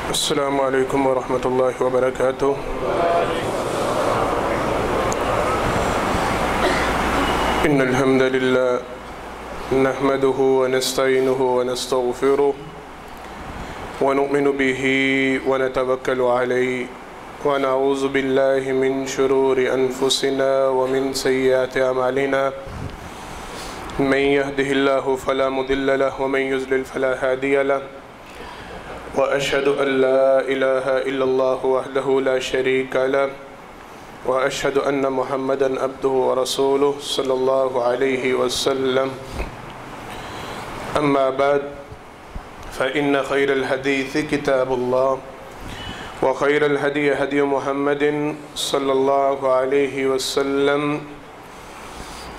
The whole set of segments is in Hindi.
अस्सलामु अलैकुम वरहमतुल्लाहि वबरकातुहू। इन्नल हम्दलिल्लाह नहमदुहु व नस्तईनुहु व नस्तगफिरुहु व नुमिनु बिही व नतवक्कलु अलैहि व नऊज़ु बिल्लाहि मिन शुरूरि अनफुसिना व मिन सय्यिआति अमालिना। मन यहदिहिल्लाहु फला मुदिल्ल लहु व मन युज़लिल फला हादिय लहु व अशहदु अल्ला इलाहा इल्लल्लाहु वहदहु ला शरीका लहु व अशहदु अन्ना मुहम्मदन अब्दुहु व रसूलुहु सल्लल्लाहु अलैहि वसल्लम। अम्मा बाद फ़इन्न खैरल हदीस किताबुल्लाह व खैरल हदी हदी मुहम्मदिन सल्लल्लाहु अलैहि वसल्लम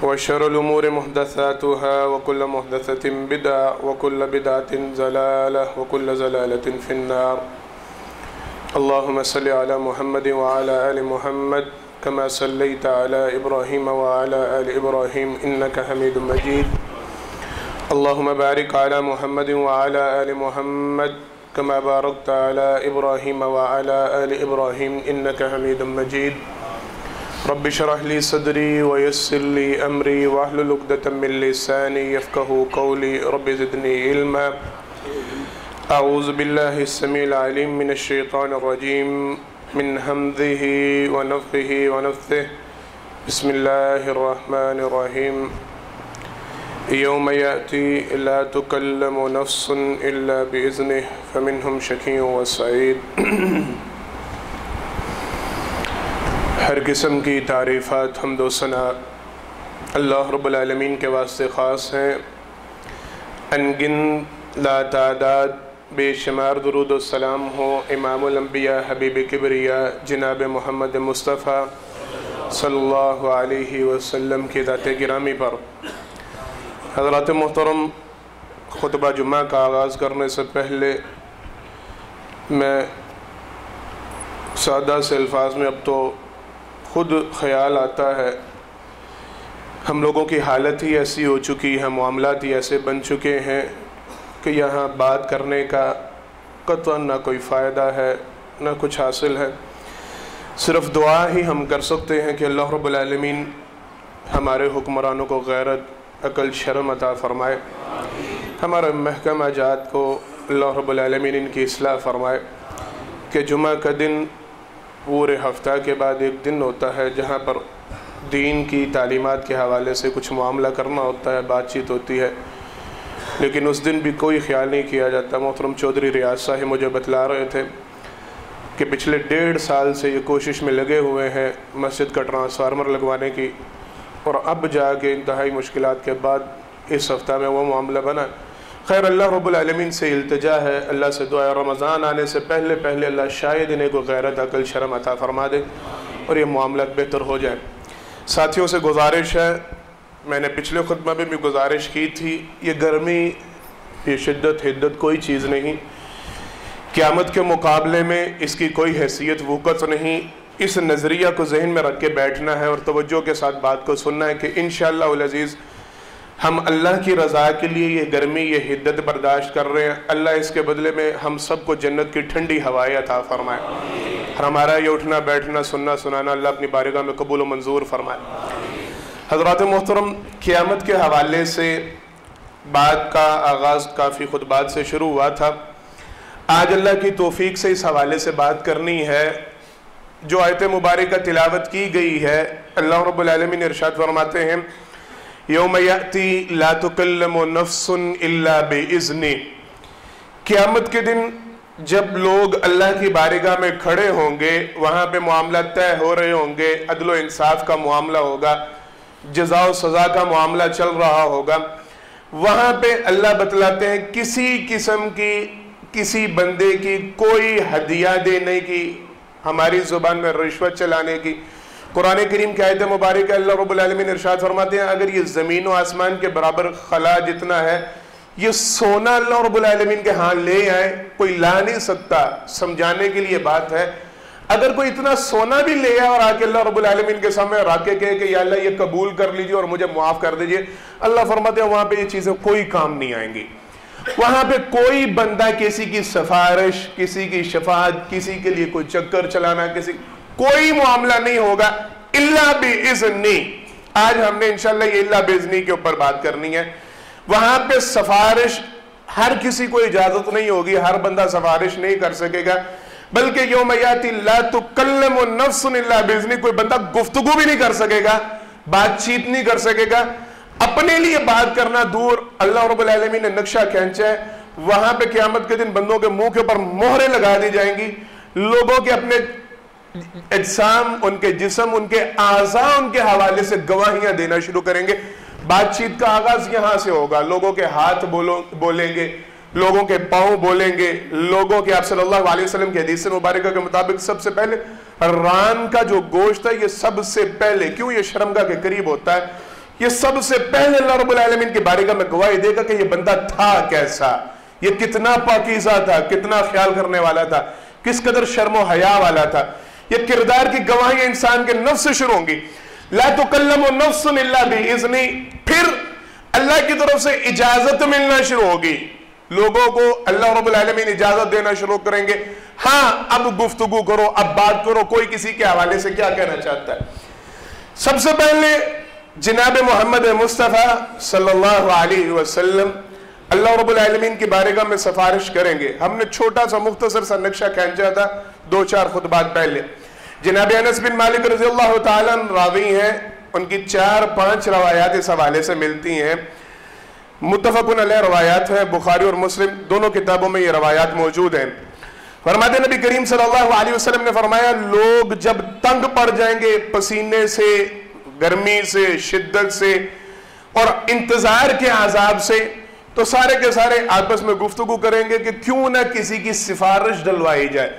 व शर्रुल उमूरि मुहदसातुहा व कुल्लु मुहदसतिन बिदअ व कुल्लु बिदअतिन ज़लालह व कुल्लु ज़लालतिन फिन्नार। अल्लाहुम्मा सल्लि अला मुहम्मद व अला आलि मुहम्मद कमा सल्लैता अला इब्राहीम व अला आलि इब्राहीम इन्नका हमीदुम मजीद। अल्लाहुम्मा बारिक अला मुहम्मद व अला आलि मुहम्मद कमा बारकता अला इब्राहीम व अला आलि इब्राहीम इन्नका हमीदुम मजीद। रब्बि शरह ली सदरी व यस्सिर ली अमरी वहलुल उक़दतम मिन लिसानी यफ़क़हू क़ौली रब्बि ज़िदनी इल्मा। अऊज़ु बिल्लाहि अस्समीइल अलीम मिनश शैतानिर रजीम मिन हम्ज़िही व नफ़्ख़िही व नफ़्थिही। बिस्मिल्लाहिर रहमानिर रहीम। यौम याती ला तुकल्लमु नफ़्सुन इल्ला बिइज़्निही फ़मिनहुम शक़िय्युन व सईद। हर किस्म की तारीफ़ात हम्द व सना अल्लाह रब्बुल आलमीन के वास्ते ख़ास हैं। अनगिन लातादाद बेशुमार दुरूद व सलाम हो इमामुल अंबिया हबीब किबरिया जनाब मोहम्मद मुस्तफ़ा सल्लल्लाहु अलैहि वसल्लम की ज़ात गिरामी पर। हज़रात मोहतरम, खुतबा जुम्मा का आगाज़ करने से पहले मैं सादा से अल्फाज में अब तो ख़ुद ख़याल आता है, हम लोगों की हालत ही ऐसी हो चुकी है, मामलात ही ऐसे बन चुके हैं कि यहाँ बात करने का कतई ना कोई फ़ायदा है ना कुछ हासिल है। सिर्फ़ दुआ ही हम कर सकते हैं कि अल्लाह रब्बुल आलमीन हमारे हुक्मरानों को गैरत, अकल, शर्म अता फ़रमाए। हमारे महकमा जात को अल्लाह रब्बुल आलमीन इनकी इस्लाह फ़रमाए कि जुमा का दिन पूरे हफ्ता के बाद एक दिन होता है जहाँ पर दीन की तालीमात के हवाले से कुछ मामला करना होता है, बातचीत होती है, लेकिन उस दिन भी कोई ख्याल नहीं किया जाता। मोहतरम चौधरी रियाज साहब मुझे बतला रहे थे कि पिछले 1.5 साल से ये कोशिश में लगे हुए हैं मस्जिद का ट्रांसफार्मर लगवाने की, और अब जाके इंतहाई मुश्किलात के बाद इस हफ्ता में वो मामला बना। खैर, अल्लाह रब्बुल आलमीन से इल्तिजा है, अल्लाह से दुआ है रमज़ान आने से पहले पहले अल्लाह शायद इन्हें को गैरत, अकल, शर्म अता फ़रमा दे और ये मामला बेहतर हो जाए। साथियों से गुजारिश है, मैंने पिछले खुतबा में भी गुजारिश की थी, ये गर्मी, ये शिद्दत हिद्दत कोई चीज़ नहीं, क़यामत के मुकाबले में इसकी कोई हैसियत वक़्त नहीं। इस नज़रिया को जहन में रख के बैठना है और तवज्जो के साथ बात को सुनना है कि इंशाअल्लाह उल अज़ीज़ हम अल्लाह की रज़ा के लिए ये गर्मी, ये हिद्दत बर्दाश्त कर रहे हैं। अल्लाह इसके बदले में हम सबको जन्नत की ठंडी हवाएं अता फ़रमाए। हमारा ये उठना बैठना सुनना सुनाना अल्लाह अपनी बारगाह में कबूल व मंजूर फरमाए। हज़रात मोहतरम, क़यामत के हवाले से बात का आगाज़ काफ़ी खुतबात से शुरू हुआ था। आज अल्लाह की तौफ़ीक़ से इस हवाले से बात करनी है। जो आयत मुबारक तिलावत की गई है, अल्लाह रब्बुल आलमीन इरशाद फरमाते हैं, यौम याती ला तुकल्लमु नफ्सुन इल्ला बिइज़्नी। क़यामत के दिन जब लोग अल्लाह की बारगाह में खड़े होंगे, वहाँ पे मामला तय हो रहे होंगे, अदल व इंसाफ का मामला होगा, जज़ा व सज़ा का मामला चल रहा होगा, वहाँ पे अल्लाह बतलाते हैं किसी किस्म की, किसी बंदे की कोई हदिया देने की, हमारी ज़ुबान में रिश्वत चलाने की। कुरान करीम की आयत मुबारक अल्लाह रब्बुल आलमीन इरशाद फरमाते हैं, अगर ये ज़मीन व आसमान के बराबर खला जितना है, ये सोना अल्लाह रब्बुल आलमीन के हाथ ले आए, कोई ला नहीं सकता। समझाने के लिए बात है, अगर कोई इतना सोना भी ले आए और आके अल्लाह रब्बुल आलमीन के सामने रखे कहे कि या अल्लाह ये कबूल कर लीजिए और मुझे माफ़ कर दीजिए, अल्लाह फरमाते हैं वहाँ पर ये चीज़ें कोई काम नहीं आएंगी। वहां पे कोई बंदा किसी की सिफारिश, किसी की शफाअत, किसी के लिए कोई चक्कर चलाना, किसी कोई मामला नहीं होगा इल्ला बिइज़्नी। आज हमने इंशाल्लाह ये इल्ला बिइज़्नी के ऊपर बात करनी है। वहां पे सिफारिश हर किसी को इजाजत नहीं होगी, हर बंदा सिफारिश नहीं कर सकेगा, बल्कि यौम याती ला तुकल्लमु नफ्सुन इल्ला बिइज़्नी, कोई बंदा गुफ्तगू भी नहीं कर सकेगा, बातचीत नहीं कर सकेगा, अपने लिए बात करना दूर। अल्लाह रब्बुल आलमीन ने नक्शा खींचा है, वहां पे क़यामत के दिन बंदों के मुंह के ऊपर मोहरें लगा दी जाएंगी, लोगों के अपने इज्साम, उनके जिस्म, उनके आज़ा उनके हवाले से गवाहियां देना शुरू करेंगे। बातचीत का आगाज यहां से होगा, लोगों के हाथ बोलेंगे, लोगों के पांव बोलेंगे, लोगों के आप सल्लल्लाहु अलैहि वसल्लम की हदीस मुबारक के मुताबिक सबसे पहले रान का जो गोश्त है ये सबसे पहले, क्यों ये शर्मगाह के करीब होता है, ये सबसे पहले अल्लाह रब्बुल आलमीन की बारगाह में गवाही देगा कि ये बंदा था कैसा, ये कितना पाकीज़ा था, कितना ख्याल करने वाला था, किस कदर शर्म हया वाला था। ये किरदार की गवाही इंसान के नफ्स से शुरू होंगी। ला तुकल्लमु नफ्सुन इल्ला बिइज़्नी, फिर अल्लाह की तरफ से इजाजत मिलना शुरू होगी, लोगों को अल्लाह रब्बुल आलमीन इजाजत देना शुरू करेंगे, हाँ अब गुफ्तगू करो, अब बात करो, कोई किसी के हवाले से क्या कहना चाहता है। सबसे पहले जनाब मोहम्मद मुस्तफ़ा सल्लल्लाहु अलैहि वसल्लम अल्लाह रब्बुल आलमीन की बारगाह में सिफारिश करेंगे। हमने छोटा सा मुख्तसर सा नक्शा खींचा था 2-4 खुतबात पहले। जनाब अनस बिन मालिक रज़ियल्लाहु ताला अन्हु रावी हैं, उनकी 4-5 रवायात इस हवाले से मिलती हैं, मुत्तफ़क़ुन अलैह रवायात हैं, बुखारी और मुस्लिम दोनों किताबों में ये रवायात मौजूद हैं। फरमाते नबी करीम सल्लल्लाहु अलैहि वसल्लम ने फरमाया, लोग जब तंग पड़ जाएंगे पसीने से, गर्मी से, शिद्दत से और इंतजार के आजाब से, तो सारे के सारे आपस में गुफ्तगू करेंगे कि क्यों ना किसी की सिफारिश डलवाई जाए,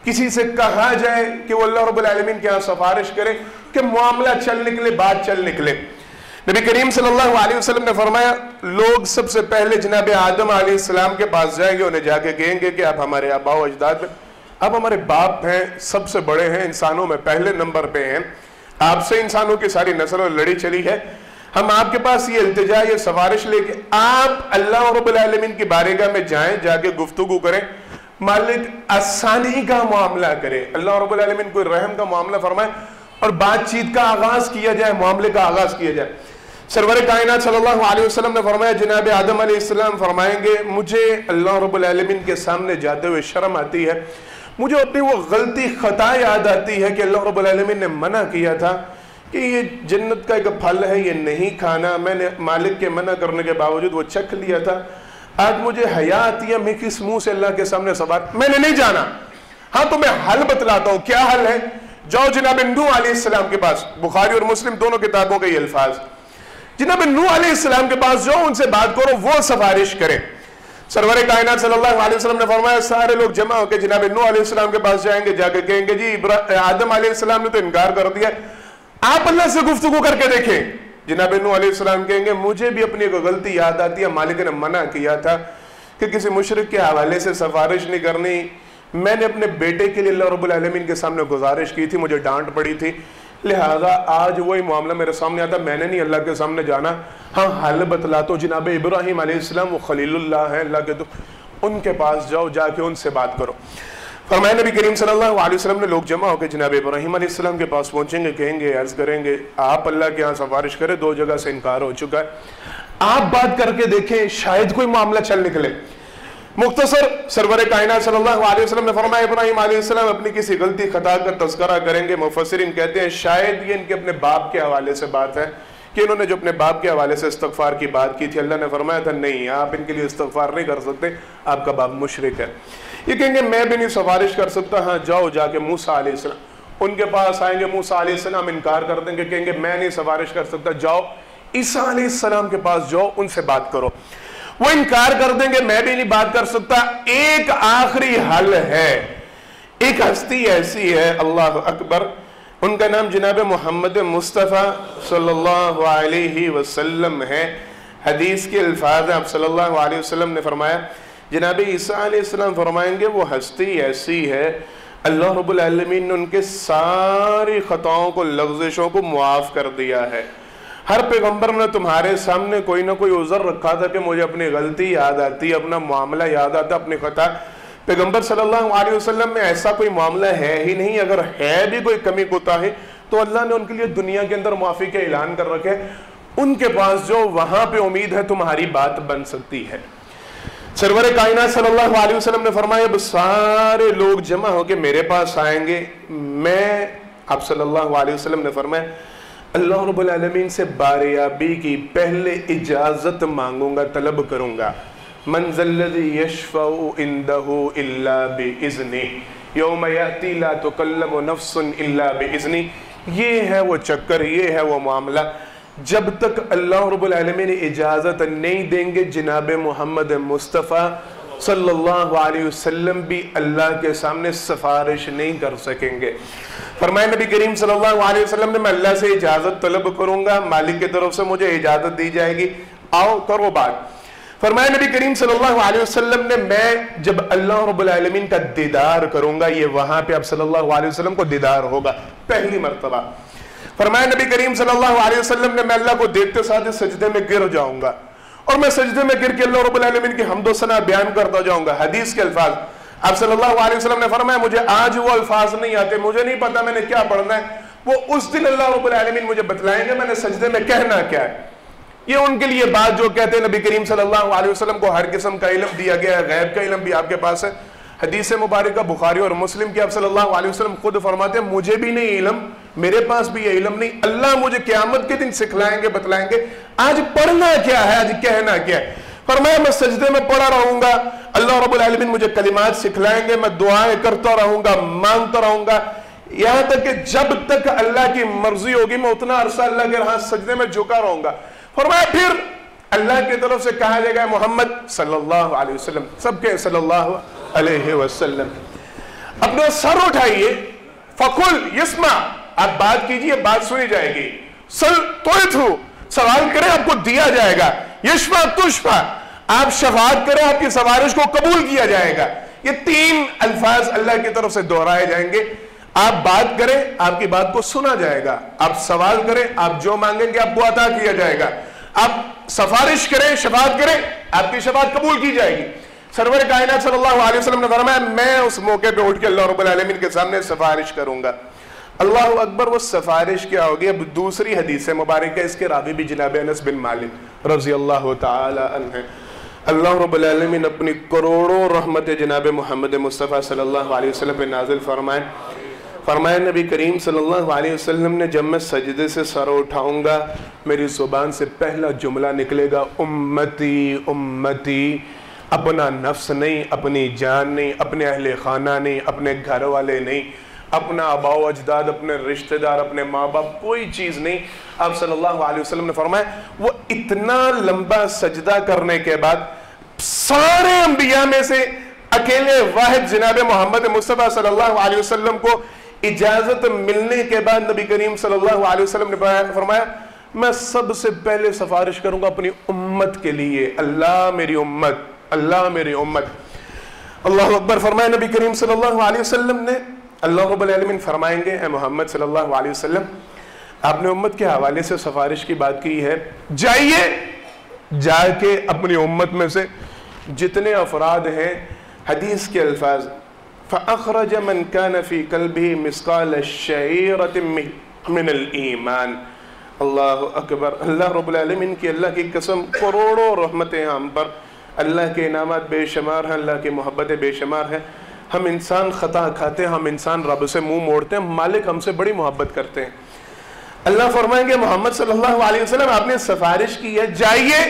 किसी से कहा जाए कि वो अल्लाह रब्बुल आलमीन के यहाँ सिफारिश करे कि मामला चल निकले, बात चल निकले। नबी करीम सल्लल्लाहु अलैहि वसल्लम ने फरमाया, लोग सबसे पहले जनाब आदम अलैहिस्सलाम के पास जाएंगे, उन्हें जाके कहेंगे कि आप हमारे आबाओ अजदाद में, आप हमारे बाप हैं, सबसे बड़े हैं, इंसानों में पहले नंबर पे हैं, आपसे इंसानों की सारी नस्ल लड़ी चली है, हम आपके पास ये इल्तिजा, ये सिफारिश लेके आप अल्लाह रब्बुल आलमीन की बारगाह में जाएं, जाके गुफ्तगू करें, मालिक आसानी का मामला करे, अल्लाह रब्बुल आलमीन कोई रहम का मामला फरमाए और बातचीत का आगाज किया जाए, मामले का आगाज किया जाए। सरवर कायनात सल्लल्लाहु अलैहि वसल्लम ने फरमाया, जनाब आदम अलैहिस्सलाम फरमाएंगे, मुझे अल्लाह रब्बुल आलमीन के सामने जाते हुए शर्म आती है, मुझे अपनी वो गलती खता याद आती है कि अल्लाह रब्बुल आलमीन ने मना किया था कि ये जन्नत का एक फल है, ये नहीं खाना, मैंने मालिक के मना करने के बावजूद वो चख लिया था, आज मुझे हया आती है, मैं किस मुंह से अल्लाह के सामने सवाल, मैंने नहीं जाना। हाँ तो मैं हल बतलाता हूँ, क्या हल है, जाओ जनाब नूह अलैहिस्सलाम के पास, बुखारी और मुस्लिम दोनों किताबों के ये अल्फाज, जनाब नूह अलैहिस्सलाम के पास जाओ, उनसे बात करो, वो सिफारिश करें। सरवर कायनात सल्लल्लाहु अलैहि वसल्लम ने फरमाया, सारे लोग जमा होकर जनाब नूह अलैहिस्सलाम के पास जाएंगे, जाकर कहेंगे, जी आदम अलैहिस्सलाम ने तो इनकार कर दिया, आप अल्लाह से गुफ्तगू करके देखें। जनाब नूह अलैहिस्सलाम कहेंगे, मुझे भी अपनी एक गलती याद आती है, मालिक ने मना किया था कि किसी मुशरिक के हवाले से सिफारिश नहीं करनी, मैंने अपने बेटे के लिए अल्लाह रब्बुल आलमीन के सामने गुजारिश की थी, मुझे डांट पड़ी थी, लिहाजा आज वही मामला मेरे सामने आता, मैंने नहीं अल्लाह के सामने जाना। हाँ हल बतलाता हूँ, जनाब इब्राहीम अलैहिस्सलाम वो खलीलुल्लाह हैं अल्लाह के, तो उनके पास जाओ, जाके उनसे बात करो। फरमाया नबी करीम सल्लल्लाहु अलैहि वसल्लम ने, लोग जमा होकर जनाब इब्राहीम अलैहिस्सलाम के पास पहुंचेंगे, कहेंगे, अर्ज करेंगे, आप अल्लाह के यहाँ सिफारिश करें, 2 जगह से इनकार हो चुका है, आप बात करके देखें, शायद कोई मामला चल निकले। मुख्तसर सरवर कायनात सल्लल्लाहु अलैहि वसल्लम ने फरमाया, इब्राहीम अलैहिस्सलाम अपनी किसी गलती खता का तज़किरा करेंगे, मुफस्सिरीन कहते हैं शायद ये इनके अपने बाप के हवाले से बात है कि इन्होंने जो अपने बाप के हवाले से इस्तग़फ़ार की बात की थी, अल्लाह ने फरमाया था नहीं आप इनके लिए इस्तग़फ़ार नहीं कर सकते, आपका बाप मुशरिक है। ये कहेंगे मैं भी नहीं सिफारिश कर सकता, हाँ जाओ जाके मूसा अलैहिस्सलाम, उनके पास आएंगे, मूसा अलैहिस्सलाम इनकार कर देंगे, कहेंगे मैं नहीं सिफारिश कर सकता, जाओ ईसा अलैहिस्सलाम के पास जाओ, उनसे बात करो, वो इनकार कर देंगे, मैं भी नहीं बात कर सकता। एक आखिरी हल है, एक हस्ती ऐसी है, अल्लाह अकबर, उनका नाम जनाब मोहम्मद मुस्तफ़ा सल्लल्लाहु अलैहि वसल्लम है। हदीस के अल्फाज आप सल्लल्लाहु अलैहि वसल्लम ने फरमाया, जनाब ईसा अलैहिस्सलाम फरमाएंगे वो हस्ती ऐसी है, अल्लाह रब्बुल आलमीन ने उनके सारी खताओं को, लग़्ज़िशों को मुआफ़ कर दिया है, हर पैगंबर ने तुम्हारे सामने कोई ना कोई उज़र रखा था कि मुझे अपनी गलती याद आती, अपना मामला याद आता, अपनी खता। पैगंबर सल्लल्लाहु अलैहि वसल्लम में ऐसा कोई मामला है ही नहीं। अगर है भी कोई कमी कोताही तो अल्लाह ने उनके लिए दुनिया के अंदर माफ़ी के ऐलान कर रखे। उनके पास जो वहां पे उम्मीद है तुम्हारी बात बन सकती है। सरवर कायनात सल्लल्लाहु अलैहि वसल्लम ने फरमाया, अब सारे लोग जमा होकर मेरे पास आएंगे। मैं, आप सल्लल्लाहु अलैहि वसल्लम ने फरमाया, अल्लाह रब्बुल आलमीन से बारियाबी की पहले इजाजत मांगूंगा, तलब करूंगा। मंज़ल्लज़ी यशफ़उ इंदहु इल्ला बिइज़्निही यौम याती ला तुकल्लमु नफ़्सुन इल्ला बिइज़्निही। ये है वो चक्कर, ये है वो मामला। जब तक अल्लाह रब्बुल आलमीन इजाज़त नहीं देंगे, जनाब मोहम्मद मुस्तफ़ा सल्लल्लाहु अलैहि वसल्लम भी अल्लाह के सामने सिफारिश नहीं कर सकेंगे। फरमाया नबी करीम सल्लल्लाहु अलैहि वसल्लम ने, मैं अल्लाह से इजाज़त तलब करूंगा, मालिक की तरफ से मुझे इजाज़त दी जाएगी, आओ करो बात। फरमाया नबी करीम सल्लल्लाहु अलैहि वसल्लम ने, मैं जब अल्लाह रब्बुल आलमीन का दीदार करूंगा, ये वहां पे अब सल्लल्लाहु अलैहि वसल्लम को दीदार होगा पहली मर्तबा। फरमाया नबी करीम सल्लल्लाहु अलैहि वसल्लम ने, मैं अल्लाह को देखते साथ सजदे में गिर जाऊंगा और मैं सजदे में गिर के अल्लाह रब्बुल आलमीन की हम्द व सना बयान करता जाऊंगा। हदीस के अल्फाज, आप सल्लल्लाहु अलैहि वसल्लम ने फरमाया, मुझे आज वो अल्फाज नहीं आते, मुझे नहीं पता मैंने क्या पढ़ना है, वो उस दिन अल्लाह रब्बुल आलमीन मुझे बतलाएंगे मैंने सजदे में कहना क्या है। ये उनके लिए बात जो कहते हैं नबी करीम सल्लल्लाहु अलैहि वसल्लम को हर किस्म का इल्म दिया गया है, गैब का इल्म भी आपके पास है। हदीस मुबारक बुखारी और मुस्लिम की आप सल्लल्लाहु अलैहि वसल्लम खुद फरमाते हैं, मुझे भी नहीं इल्म, मेरे पास भी ये इल्म नहीं, अल्लाह मुझे क़यामत के दिन सिखलाएंगे, बतलाएंगे आज पढ़ना क्या है, आज कहना क्या है। फरमाया, मैं सजदे में पढ़ा रहूंगा, अल्लाह रब्बुल आलमीन मुझे कलिमात सिखलाएंगे, मैं दुआएं करता रहूंगा, मांगता रहूंगा, यहां तक कि जब तक अल्लाह की मर्जी होगी मैं उतना अरसा अल्लाह के यहाँ सजदे में झुका रहूंगा। फरमाया, फिर अल्लाह की तरफ से कहा जाएगा, मोहम्मद सल्लल्लाहु अलैहि वसल्लम, सबके सल्लल्लाहु अलैहि वसल्लम, अपना सर उठाइए, फकुल यस्मा, आप बात कीजिए, बात सुनी जाएगी। सल तो सवाल करें, आपको दिया जाएगा। यशफा तुशफा, आप शफाअत करें, आपकी सवारिश को कबूल किया जाएगा। ये तीन अल्फाज अल्लाह की तरफ से दोहराए जाएंगे। आप बात करें, आपकी बात को सुना जाएगा। आप सवाल करें, आप जो मांगेंगे आपको अता किया जाएगा। आप सफारिश करें, शफाअत करें, आपकी शफाअत कबूल की जाएगी। सरवर कायनात सल्लल्लाहु अलैहि वसल्लम ने फरमाया, मैं उस मौके पे उठ के अल्लाह रब्बुल आलमीन के सामने सफारिश करूंगा। अल्लाह अकबर, वो सफारिश क्या होगी? अब दूसरी हदीस मुबारक है, इसके रावी भी जनाब अनस बिन मालिक रज़ी अल्लाह तआला अन्हु। अल्लाह रब्बुल आलमीन अपनी करोड़ों रहमत जनाब मोहम्मद मुस्तफ़ा सल्लल्लाहु अलैहि वसल्लम पे नाज़िल फरमाए नबी करीम सल्लल्लाहु अलैहि वसल्लम ने, जब मैं सजदे से सर उठाऊंगा मेरी ज़ुबान से पहला जुमला निकलेगा, उम्मती उम्मती। अपना नफ्स नहीं, अपनी जान नहीं, अपने अहले खाना नहीं, अपने घर वाले नहीं, अपना आबाओ अजदाद, अपने रिश्तेदार, अपने माँ बाप, कोई चीज़ नहीं। आप सल्लल्लाहु अलैहि वसल्लम ने फरमाया, वो इतना लंबा सजदा करने के बाद सारे अंबिया में से अकेले वाहिद जनाब मोहम्मद मुस्तफ़ा सल्लल्लाहु अलैहि वसल्लम को इजाज़त मिलने के बाद नबी करीम सल्लल्लाहु अलैहि वसल्लम ने फरमाया, मैं सबसे पहले सिफारिश करूंगा अपनी उम्मत के लिए, अल्लाह मेरी उम्मत, अल्लाह मेरी उम्मत। अल्लाह अकबर। फरमाया नबी करीम सल्लल्लाहु अलैहि वसल्लम ने, अल्लाह रब्बुल आलमीन फरमाएंगे, ए मोहम्मद सल्लल्लाहु अलैहि वसल्लम, आपने उम्मत के हवाले से सिफारिश की बात की है, जाइए जाके अपनी उम्मत में से जितने अफराद हैं, हदीस के अल्फाज, फ़अख़रज मन कान फ़ी क़ल्बिही मिस्क़ाल शईरतिन मिनल ईमान। अल्लाह अकबर। अल्लाह रब्बुल आलमीन की, अल्लाह की कसम, करोड़ों रहमतें हम पर, अल्लाह के इनामात बेशुमार हैं, अल्लाह की मोहब्बतें बेशुमार हैं। हम इंसान खता खाते हैं, हम इंसान रब से मुंह मोड़ते हैं, मालिक हमसे बड़ी मोहब्बत करते हैं। अल्लाह फरमाएंगे, मोहम्मद सल्लल्लाहु अलैहि वसल्लम आपने सिफारिश की है, जाइए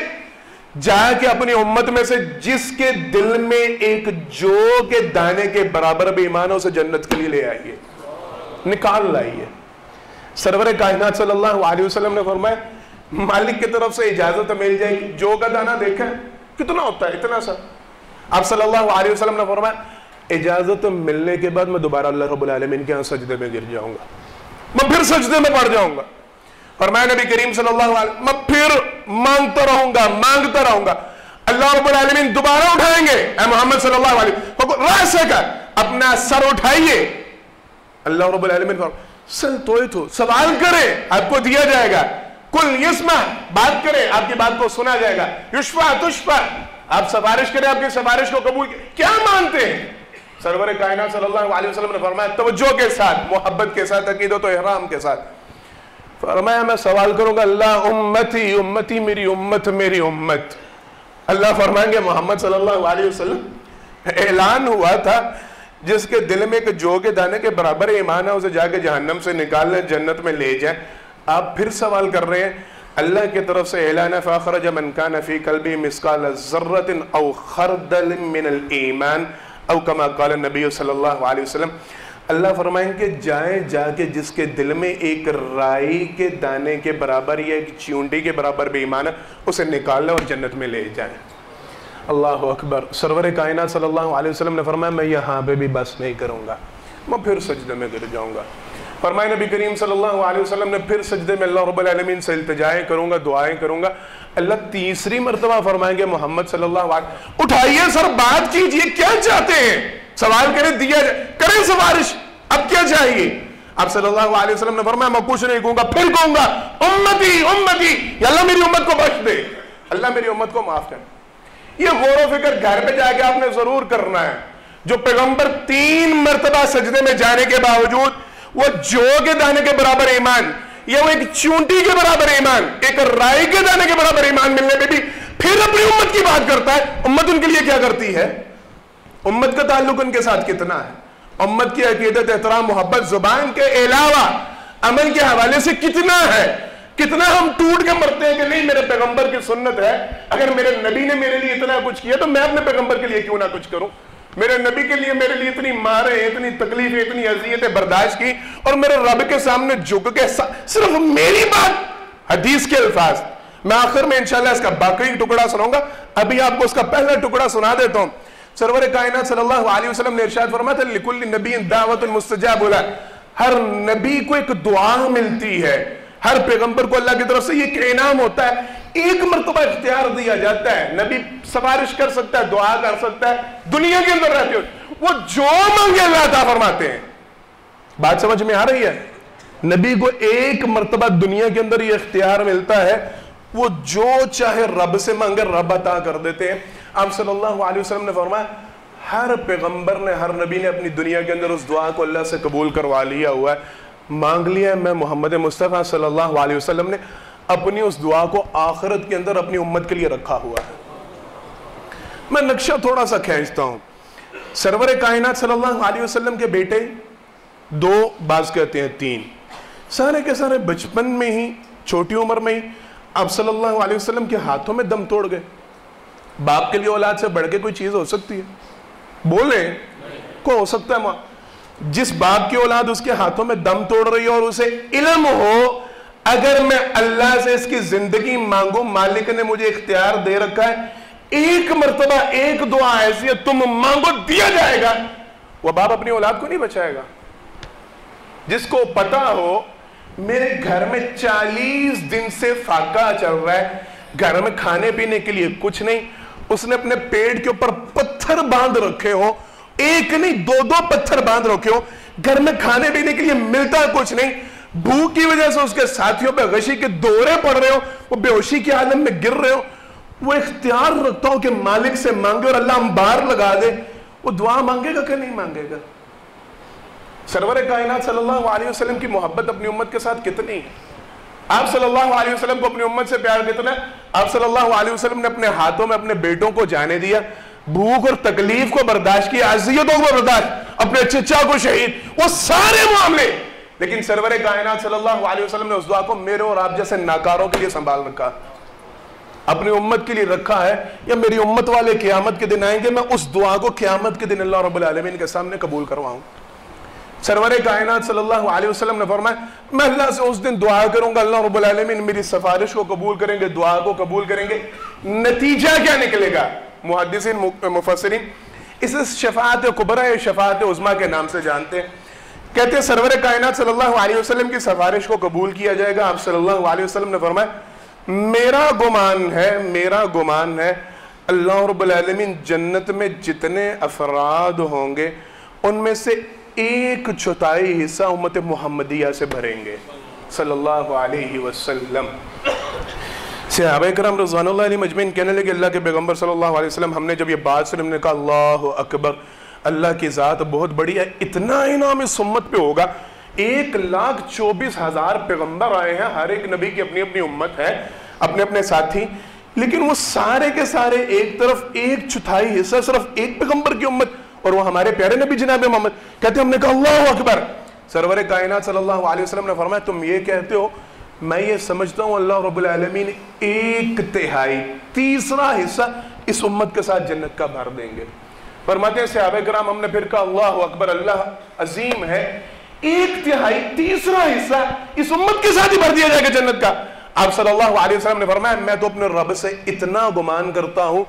जाके अपनी उम्मत में से जिसके दिल में एक जौ के दाने के बराबर भी ईमान है उसे जन्नत के लिए ले आइए, निकाल लाइए। सरवर कायनात सल्लल्लाहु अलैहि वसल्लम ने फरमाया, मालिक की तरफ से इजाजत मिल जाएगी। जौ का दाना देखा कितना होता है, इतना सा। आप सल्लल्लाहु अलैहि वसल्लम ने फरमाया, इजाजत मिलने के बाद मैं दोबारा अल्लाह रब्बुल आलमीन के यहाँ सजदे में गिर जाऊंगा, मैं फिर सजदे में पड़ जाऊंगा। और मैं नबी करीम सल्लल्लाहु अलैहि, मैं फिर मांगता रहूंगा। अल्लाह रब्बुल आलमीन दोबारा उठाएंगे, ए मोहम्मद सल्लल्लाहु अलैहि वसल्लम रास का अपना सर उठाइए। अल्लाह रब्बुल आलमीन सल तो सवाल करें, आपको दिया जाएगा। कुल यस्मा, बात करें आपकी बात को सुना जाएगा, युशफा तुशफा, आप सिफारिश करें आपकी सिफारिश को कबूल। क्या मानते हैं? सरवर कायनात सल्लल्लाहु अलैहि वसल्लम ने फरमाया तवज्जो के साथ, मोहब्बत के साथ, अकीदत और इहराम के साथ, फरमाया मैं सवाल करूंगा, अल्लाह उम्मती उम्मती, मेरी उम्मत मेरी उम्मत। अल्लाह फरमाएंगे मोहम्मद सल्लल्लाहु अलैहि वसल्लम, ऐलान हुआ था जिसके दिल में एक जौ के दाने के बराबर ईमान है उसे जाके जहन्नम से निकाल लें, जन्नत में ले जाए। आप फिर सवाल कर रहे हैं, अल्लाह की तरफ से ऐलान है फ़अख़रज मन कान फ़ी क़ल्बिही मिस्क़ाल ज़र्रतिन औ ख़रदल मिनल ईमान औ कमा क़ाल नबी सल्लल्लाहु अलैहि वसल्लम। अल्लाह फरमाएंगे जाएं जाके जिसके दिल में एक राई के दाने के बराबर या एक चींटी के बराबर भी ईमान है उसे निकाल लें और जन्नत में ले जाएं। अल्लाह अकबर। सरवर कायनात सल्लल्लाहु अलैहि वसल्लम ने फरमाया मैं यहाँ पे भी बस नहीं करूँगा, मैं फिर सजदे में गिर जाऊँगा। फरमाया नबी करीम सल्लल्लाहु अलैहि वसल्लम ने फिर सजदे में अल्लाह रब्बुल आलमीन से इल्तिजाएं करूँगा, दुआएं करूँगा। अल्लाह तीसरी मरतबा फरमाएंगे मोहम्मद सल्लल्लाहु अलैहि, उठाइए सर बात कीजिए, क्या चाहते हैं? सवाल करें दिया जाए, करें सिफारिश, अब क्या चाहिए? आप सल्लल्लाहु अलैहि वसल्लम ने फरमाया मैं कुछ नहीं कहूँगा, फिर कहूँगा उम्मती उम्मती, अल्लाह मेरी उम्मत को बख्श दे, अल्लाह मेरी उम्मत को माफ कर। ये गौर फिक्र घर पे जाके आपने जरूर करना है। जो पैगंबर 3 मरतबा सजदे में जाने के बावजूद वो जौ के दाने के बराबर ईमान या वो एक चूंटी के बराबर ईमान, एक राई के दाने के बराबर ईमान मिलने पे भी फिर अपनी उम्मत की बात करता है, उम्मत उनके लिए क्या करती है? उम्मत का ताल्लुक उनके साथ कितना है? उम्मत की अकीदत, एहतराम, मोहब्बत जुबान के अलावा अमल के हवाले से कितना है? कितना हम टूट के मरते हैं कि नहीं मेरे पैगंबर की सुन्नत है, अगर मेरे नबी ने मेरे लिए इतना कुछ किया तो मैं अपने पैगंबर के लिए क्यों ना कुछ करूं। मेरे नबी के लिए मेरे लिए इतनी मारें, इतनी तकलीफें, इतनी अज़ियतें बर्दाश्त की और मेरे रब के सामने झुक के सिर्फ मेरी बात, हदीस के अल्फाज। मैं आखिर में इंशाल्लाह इसका बाकी टुकड़ा सुनाऊंगा, अभी आपको उसका पहला टुकड़ा सुना देता हूं। सरवर कायनात सल्लल्लाहु अलैहि वसल्लम ने इरशाद फरमाया था लिकुल्लि नबिय्यिन दावतुन मुस्तजाब लह, हर नबी को एक दुआ मिलती है, हर पैगंबर को अल्लाह की तरफ से ये इनाम होता है, एक मरतबा इख्तियार दिया जाता है, नबी सिफारिश कर सकता है, दुआ कर सकता है, दुनिया के अंदर रहते हो वो जो मांगे अल्लाह अता फरमाते हैं। बात समझ में आ रही है? नबी को एक मरतबा दुनिया के अंदर ये इख्तियार मिलता है, वो जो चाहे रब से मांगे रब अता कर देते हैं। आप सल्लल्लाहु अलैहि वसल्लम ने फरमाया हर पैगंबर ने, हर नबी ने अपनी दुनिया के अंदर उस दुआ को अल्लाह से कबूल करवा लिया हुआ है, मांग लिया है। मैं मोहम्मद मुस्तफ़ा सल्लल्लाहु अलैहि वसल्लम ने अपनी उस दुआ को आखिरत के अंदर अपनी उम्मत के लिए रखा हुआ है। मैं नक्शा थोड़ा सा खींचता हूं। सरवर कायनात सल्लल्लाहु अलैहि वसल्लम के बेटे 2, बाज कहते हैं 3, सारे के सारे बचपन में ही, छोटी उम्र में ही आप सल्लल्लाहु अलैहि वसल्लम के हाथों में दम तोड़ गए। बाप के लिए औलाद से बढ़ के कोई चीज हो सकती है? बोले को हो सकता है? मां जिस बाप की औलाद उसके हाथों में दम तोड़ रही है और उसे इल्म हो अगर मैं अल्लाह से इसकी जिंदगी मांगू, मालिक ने मुझे इख्तियार दे रखा है, एक मर्तबा एक दुआ ऐसी है तुम मांगो दिया जाएगा, वह बाप अपनी औलाद को नहीं बचाएगा। जिसको पता हो मेरे घर में 40 दिन से फाका चल रहा है, घर में खाने पीने के लिए कुछ नहीं, उसने अपने पेट के ऊपर पत्थर बांध रखे हो, एक नहीं 2-2 पत्थर बांध रखे हो, घर में खाने पीने के लिए मिलता कुछ नहीं, भूख की वजह से उसके साथियों पे गशी के दौरे पड़ रहे हो, वो बेहोशी के आलम में गिर रहे हो, वो इख्तियार रखता हो कि मालिक से मांगे और अल्लाह अंबार लगा दे, वो दुआ मांगेगा कि नहीं मांगेगा? सरवर कायनात सल्लल्लाहु अलैहि वसल्लम की मोहब्बत अपनी उम्मत के साथ कितनी है? आप सल्लल्लाहु अलैहि वसल्लम को अपनी उम्मत से प्यार कितना है? आप सल्लल्लाहु अलैहि वसल्लम ने अपने हाथों में अपने बेटों को जाने दिया, भूख और तकलीफ को बर्दाश्त किया, अज़ियतों को बर्दाश्त, अपने चचा को शहीद, वो सारे मामले। लेकिन सरवर कायनात सल्लल्लाहु अलैहि वसल्लम ने उस दुआ को मेरे और आप जैसे नाकारों के लिए संभाल रखा, अपनी उम्मत के लिए रखा है। या मेरी उम्मत वाले क़यामत के दिन आएंगे, मैं उस दुआ को क़यामत के दिन अल्लाह रब्बुल आलमीन के सामने कबूल करवाऊं। सरवर कायनात सल्लल्लाहु अलैहि वसल्लम ने फरमाया मैं अल्लाह से उस दिन दुआ करूंगा, अल्लाह रब्बुल आलमीन मेरी सिफारिश को कबूल करेंगे, दुआ को कबूल करेंगे। नतीजा क्या निकलेगा? मुहद्दिसीन मुफस्सिरीन इसे शफाअत कुबरा या शफाअत उज़्मा के नाम से जानते हैं। कहते हैं सरवर कायनात सल्लल्लाहु अलैहि वसल्लम की सिफारिश को कबूल किया जाएगा। आप सल्लल्लाहु अलैहि वसल्लम ने फरमाया मेरा गुमान है अल्लाह रब्बुल आलमीन जन्नत में जितने अफराद होंगे उनमें से 1/4 हिस्सा उम्मत मुहम्मदिया से भरेंगे। सल्लल्लाहु अलैहि वसल्लम। सहाबा किराम रज़वानुल्लाह अलैहिम अजमईन कहने लगे अल्लाह के पैगम्बर सल्लल्लाहु अलैहि वसल्लम, हमने जब ये बात सुनी हमने कहा अल्लाहु अकबर, अल्लाह की ज़ात बहुत बड़ी है, इतना इनाम इस उम्मत पे होगा। 1,24,000 पैगम्बर आए हैं, हर एक नबी की अपनी अपनी उम्मत है, अपने अपने साथी, लेकिन वो सारे के सारे एक तरफ 1/4 हिस्सा सिर्फ एक पैगम्बर की उम्मत, और वो हमारे प्यारे नबी जनाब मोहम्मद। कहते हमने कहा अल्लाहु अकबर। सरवर कायनात सल्लल्लाहु अलैहि वसल्लम ने फरमाया तुम ये कहते हो, मैं ये समझता हूँ अल्लाह रब्बुल आलमीन 1/3 तीसरा हिस्सा इस उम्मत के साथ जन्नत का भर देंगे। फरमाते हैं सहाबा किराम, हमने फिर कहा अल्लाहु अकबर, अल्लाह अजीम है, 1/3 तीसरा हिस्सा इस उम्मत के साथ ही भर दिया जाएगा जन्नत का। आप सल्लल्लाहु अलैहि वसल्लम ने फरमाया मैं तो अपने रब से इतना गुमान करता हूँ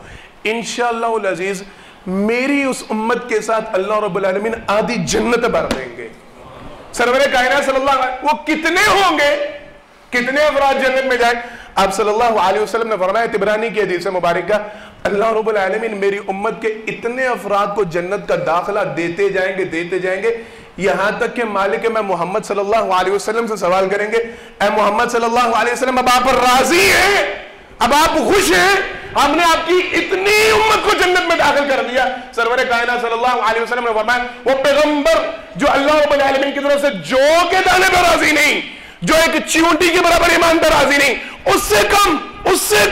इंशाअल्लाह अजीज मेरी उस उम्मत के साथ अल्लाह रब्बुल आलमीन आधी जन्नत भर देंगे। सरवरे कायनात सल्लल्लाहु अलैहि वसल्लम, वो कितने होंगे, कितने अफराद जन्नत में जाए? आप सल्लल्लाहु अलैहि वसल्लम ने फरमाया तिबरानी की हदीस मुबारक का, अल्लाह रब्बुल आलमीन मेरी उम्मत के इतने अफराद को जन्नत का दाखिला देते जाएंगे यहां तक कि मालिक मैं मोहम्मद सल्लल्लाहु अलैहि वसल्लम से सवाल करेंगे, ए मोहम्मद सल्लल्लाहु अलैहि वसल्लम, अब आप पर राजी हैं, अब आप खुश हैं, हमने आपकी इतनी उम्मत को जन्नत में दाखिल कर दिया। सरवर कायनात सल्लल्लाहु अलैहि वसल्लम ने फरमाया वो पैगंबर जो अल्लाह रब्बुल आलमीन की तरफ से जौ के दाने पर राजी नहीं, जो एक चींटी के बराबर ईमान पर राजी नहीं, उससे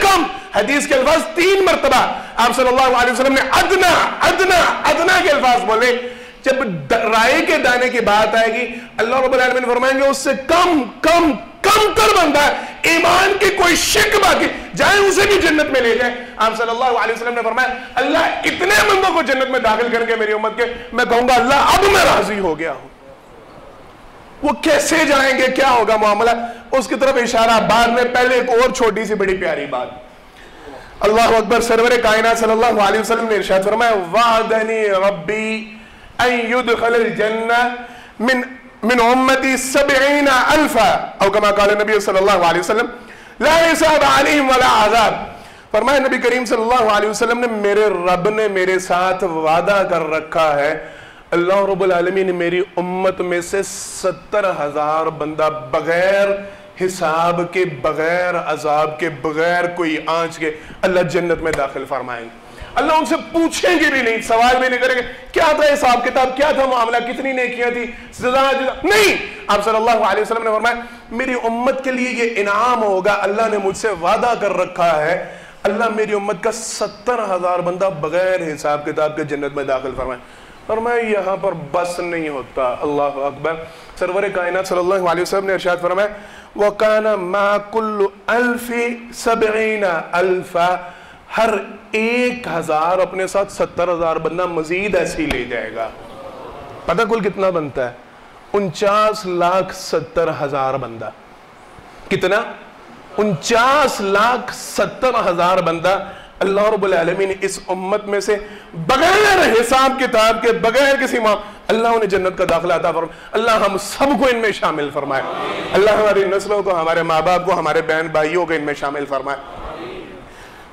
कम हदीस के अल्फाज 3 मरतबा आप सल्लल्लाहु अलैहि वसल्लम ने अदना अदना अदना के अल्फाज बोले। जब राय के दाने की बात आएगी अल्लाह रब्बुल आलमीन फरमाएंगे उससे कमतर बंदा ईमान की कोई शिक बाकी जाए उसे भी जन्नत में ले जाए। आप सल्लल्लाहु अलैहि वसल्लम ने फरमाया अल्लाह इतने बंदों को जन्नत में दाखिल करके मेरी उम्मत के, मैं कहूंगा अल्लाह अब मैं राजी हो गया हूं। वो कैसे जाएंगे, क्या होगा मामला, उसकी तरफ इशारा बाद में, पहले एक और छोटी सी बड़ी प्यारी बात। अल्लाह अकबर। सरवर कायनात सल्लल्लाहु अलैहि वसल्लम ने इरशाद फरमाया वादनी रब्बी अन युदखिलल जन्नह मिन उम्मती 70 अल्फा औ कमा क़ाल नबी सल्लल्लाहु अलैहि वसल्लम ला हिसाब अलैहिम वला अज़ाब। फरमाया नबी करीम सल्लल्लाहु अलैहि वसल्लम ने, मेरे रब ने मेरे साथ वादा कर रखा है अल्लाह रब्बुल आलमीन मेरी उम्मत में से 70,000 बंदा बगैर हिसाब के, बगैर अजाब के, बगैर कोई आंच के अल्लाह जन्नत में दाखिल फरमाएंगे। अल्लाह उनसे पूछेंगे भी नहीं, सवाल भी नहीं करेंगे क्या था हिसाब किताब, क्या था मामला, कितनी नेकियां थी, नहीं। आप सल्लल्लाहु अलैहि वसल्लम ने फरमाया मेरी उम्मत के लिए ये इनाम होगा, अल्लाह ने मुझसे वादा कर रखा है अल्लाह मेरी उम्मत का 70,000 बंदा बगैर हिसाब किताब के जन्नत में दाखिल फरमाए। और मैं यहाँ पर बस नहीं होता, अल्लाह अकबर। सरवर कायनात सल्लल्लाहु अलैहि वसल्लम ने इरशाद फरमाया वकाना मा कुल्लु अल्फी 70 अल्फा, हर 1,000 अपने साथ 70,000 बंदा मजीद ऐसे ही ले जाएगा। पता कुल कितना बनता है? 49,70,000 बंदा। कितना? 49,70,000 बंदा अल्लाह रब्बुल आलमीन इस उम्मत में से बगैर हिसाब किताब के, बगैर किसी अल्लाह उन्हें जन्नत का दाखिला अता फरमाए। अल्लाह हम सबको इनमें शामिल फरमाए, अल्लाह हमारी नस्लों को, हमारे माँ बाप को, हमारे बहन भाइयों को इनमें शामिल फरमाए।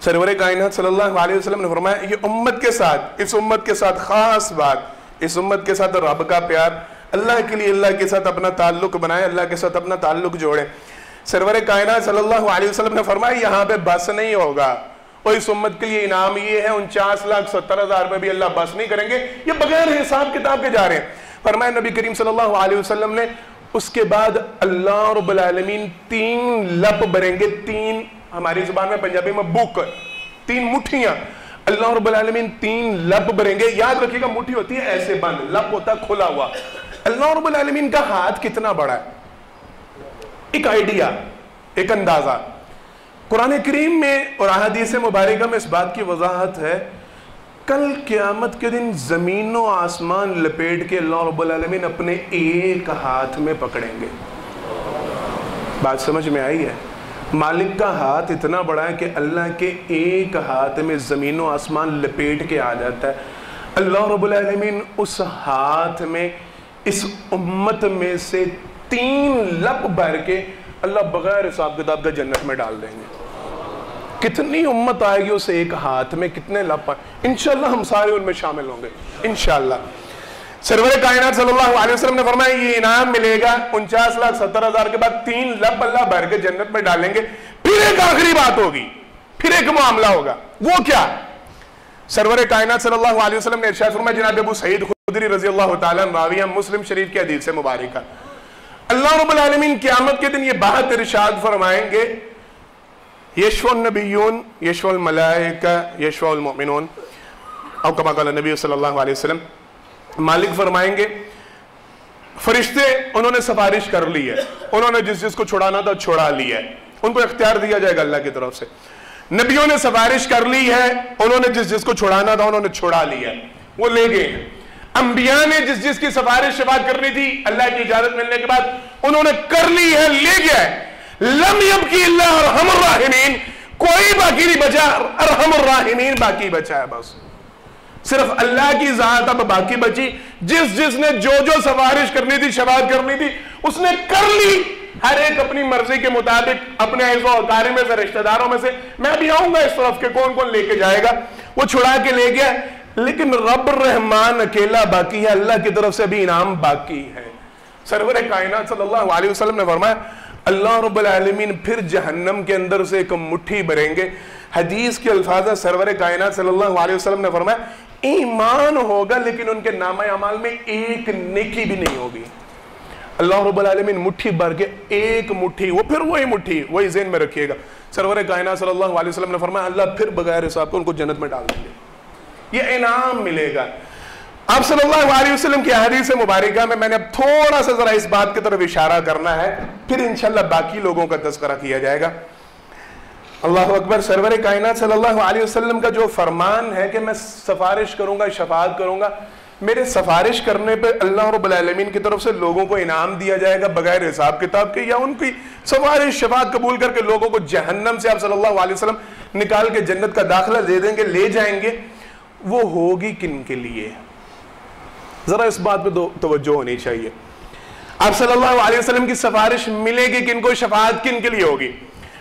सरवर कायनात सल्लल्लाहु अलैहि वसल्लम ने फरमाया ये उम्मत के साथ, इस उम्मत के साथ खास बात, इस उम्मत के साथ रब का प्यार, अल्लाह के लिए अल्लाह के साथ अपना ताल्लुक बनाए, अल्लाह के साथ अपना ताल्लुक जोड़े। सरवर कायनात सल्लल्लाहु अलैहि वसल्लम ने फरमाया यहाँ पे बस नहीं होगा, और इस उम्मत के लिए इनाम ये है 49,70,000 में भी अल्लाह बस नहीं करेंगे, ये बगैर हिसाब किताब के जा रहे हैं। फरमाया नबी करीम सल्लल्लाहु अलैहि वसल्लम ने उसके बाद अल्लाह रब्बुल आलमीन 3 लप भरेंगे, 3 हमारी जुबान में पंजाबी में बुक, 3 मुट्ठियां, अल्लाह रब्बुल आलमीन 3 लप भरेंगे। याद रखिएगा मुट्ठी होती है ऐसे बंद, लप होता है खुला हुआ। अल्लाह रब्बुल आलमीन का हाथ कितना बड़ा है, एक आइडिया, एक अंदाजा कुरान करीम में और अहादीस मुबारका में इस बात की वजाहत है। कल क़यामत के दिन ज़मीन व आसमान लपेट के अल्लाह रब्बुल आलमीन अपने एक हाथ में पकड़ेंगे। बात समझ में आई है? मालिक का हाथ इतना बड़ा है कि अल्लाह के एक हाथ में ज़मीन व आसमान लपेट के आ जाता है। अल्लाह रब्बुल आलमीन उस हाथ में इस उम्मत में से 3 लप भर के अल्लाह बगैर हिसाब किताब का जन्नत में डाल देंगे। कितनी उम्मत आएगी उस एक हाथ में, कितने लप, इंशाअल्लाह हम सारे उनमें शामिल होंगे इंशाअल्लाह। सरवर कायनात सल्लल्लाहु अलैहि वसल्लम ने फरमाया ये इनाम मिलेगा 49,70,000 के बाद 3 लब अल्लाह भर के जन्नत में डालेंगे। फिर एक आखिरी बात होगी, फिर एक मामला होगा। वो क्या? सरवर कायनात सल्लल्लाहु अलैहि वसल्लम ने इरशाद फरमाया, जनाब अबू सईद खुदरी रज़ी अल्लाह ताला रावी मुस्लिम शरीफ की हदीस से मुबारक, अल्लाह रब्बुल आलमीन क़यामत के दिन ये बात इरशाद फरमाएंगे, यशफ़ुन नबिय्यून यशफ़ुल मलाइका यशफ़ुल मुमिनून औ कमा क़ाल नबी सल्लल्लाहु अलैहि वसल्लम। मालिक फरमाएंगे फरिश्ते उन्होंने सिफारिश कर ली है, उन्होंने जिस जिसको छुड़ाना था छुड़ा लिया है, उनको इख्तियार दिया जाएगा अल्लाह की तरफ से। नबियों ने सिफारिश कर ली है, उन्होंने जिस जिसको छुड़ाना था उन्होंने छुड़ा लिया है, वो ले गए। अंबिया ने जिस जिसकी सिफारिश शफाअत करनी थी अल्लाह की इजाजत मिलने के बाद उन्होंने कर ली है, ले गया है। लम यबकी इल्ला अरहमुर राहिमीन, कोई बाकी नहीं बचा, अरहमुर राहिमीन बाकी बचा है। बस सिर्फ अल्लाह की जात अब बाकी बची। जिस जिसने जो जो सिफारिश करनी थी शफाअत करनी थी उसने कर ली, हर एक अपनी मर्जी के मुताबिक अपने अज़ो-अकारी में से रिश्तेदारों में से मैं भी आऊंगा इस तरफ के कौन कौन लेके जाएगा, वो छुड़ा के ले गया। लेकिन रब रहमान अकेला बाकी है, अल्लाह की तरफ से भी इनाम बाकी है। सरवर कायनात सल्लल्लाहु अलैहि वसल्लम ने फरमाया अल्लाह रब्बुल आलमीन फिर जहन्नम के अंदर से एक मुट्ठी भरेंगे। हदीस के अल्फाज सरवर कायनात सल्लल्लाहु अलैहि वसल्लम ने फरमाया ईमान होगा लेकिन उनके नामा अमाल में एक नेकी भी नहीं होगी। अल्लाह रब्बुल आलमीन मुट्ठी भर के एक मुट्ठी, वो फिर वही मुट्ठी, वही ज़हन में रखिएगा। सरवर कायनात सल्लल्लाहु अलैहि वसल्लम ने फरमाया अल्लाह फिर बगैर हिसाब के उनको जन्नत में डाल देंगे, ये इनाम मिलेगा। आप सल्लल्लाहु अलैहि वसल्लम की हदीस मुबारका में मैंने अब थोड़ा सा जरा इस बात की तरफ इशारा करना है, फिर इंशाल्लाह बाकी लोगों का तज़किरा किया जाएगा। अल्लाह अकबर। सरवर कायनात सल्लल्लाहु अलैहि वसल्लम का जो फरमान है कि मैं सिफारिश करूंगा, शफाअत करूंगा, मेरे सिफारिश करने पे अल्लाह रब्बुल आलमीन की तरफ से लोगों को इनाम दिया जाएगा बगैर हिसाब किताब के, या उनकी सिफारिश शफाअत कबूल करके लोगों को जहन्नम से आप सल्लल्लाहु अलैहि वसल्लम निकाल के जन्नत का दाखिला दे देंगे, ले जाएंगे। वो होगी किन के लिए? जरा इस बात पे तवज्जो होनी चाहिए। आप सल्लल्लाहु अलैहि वसल्लम की सिफारिश मिलेगी किनको, शफाअत किन के लिए होगी?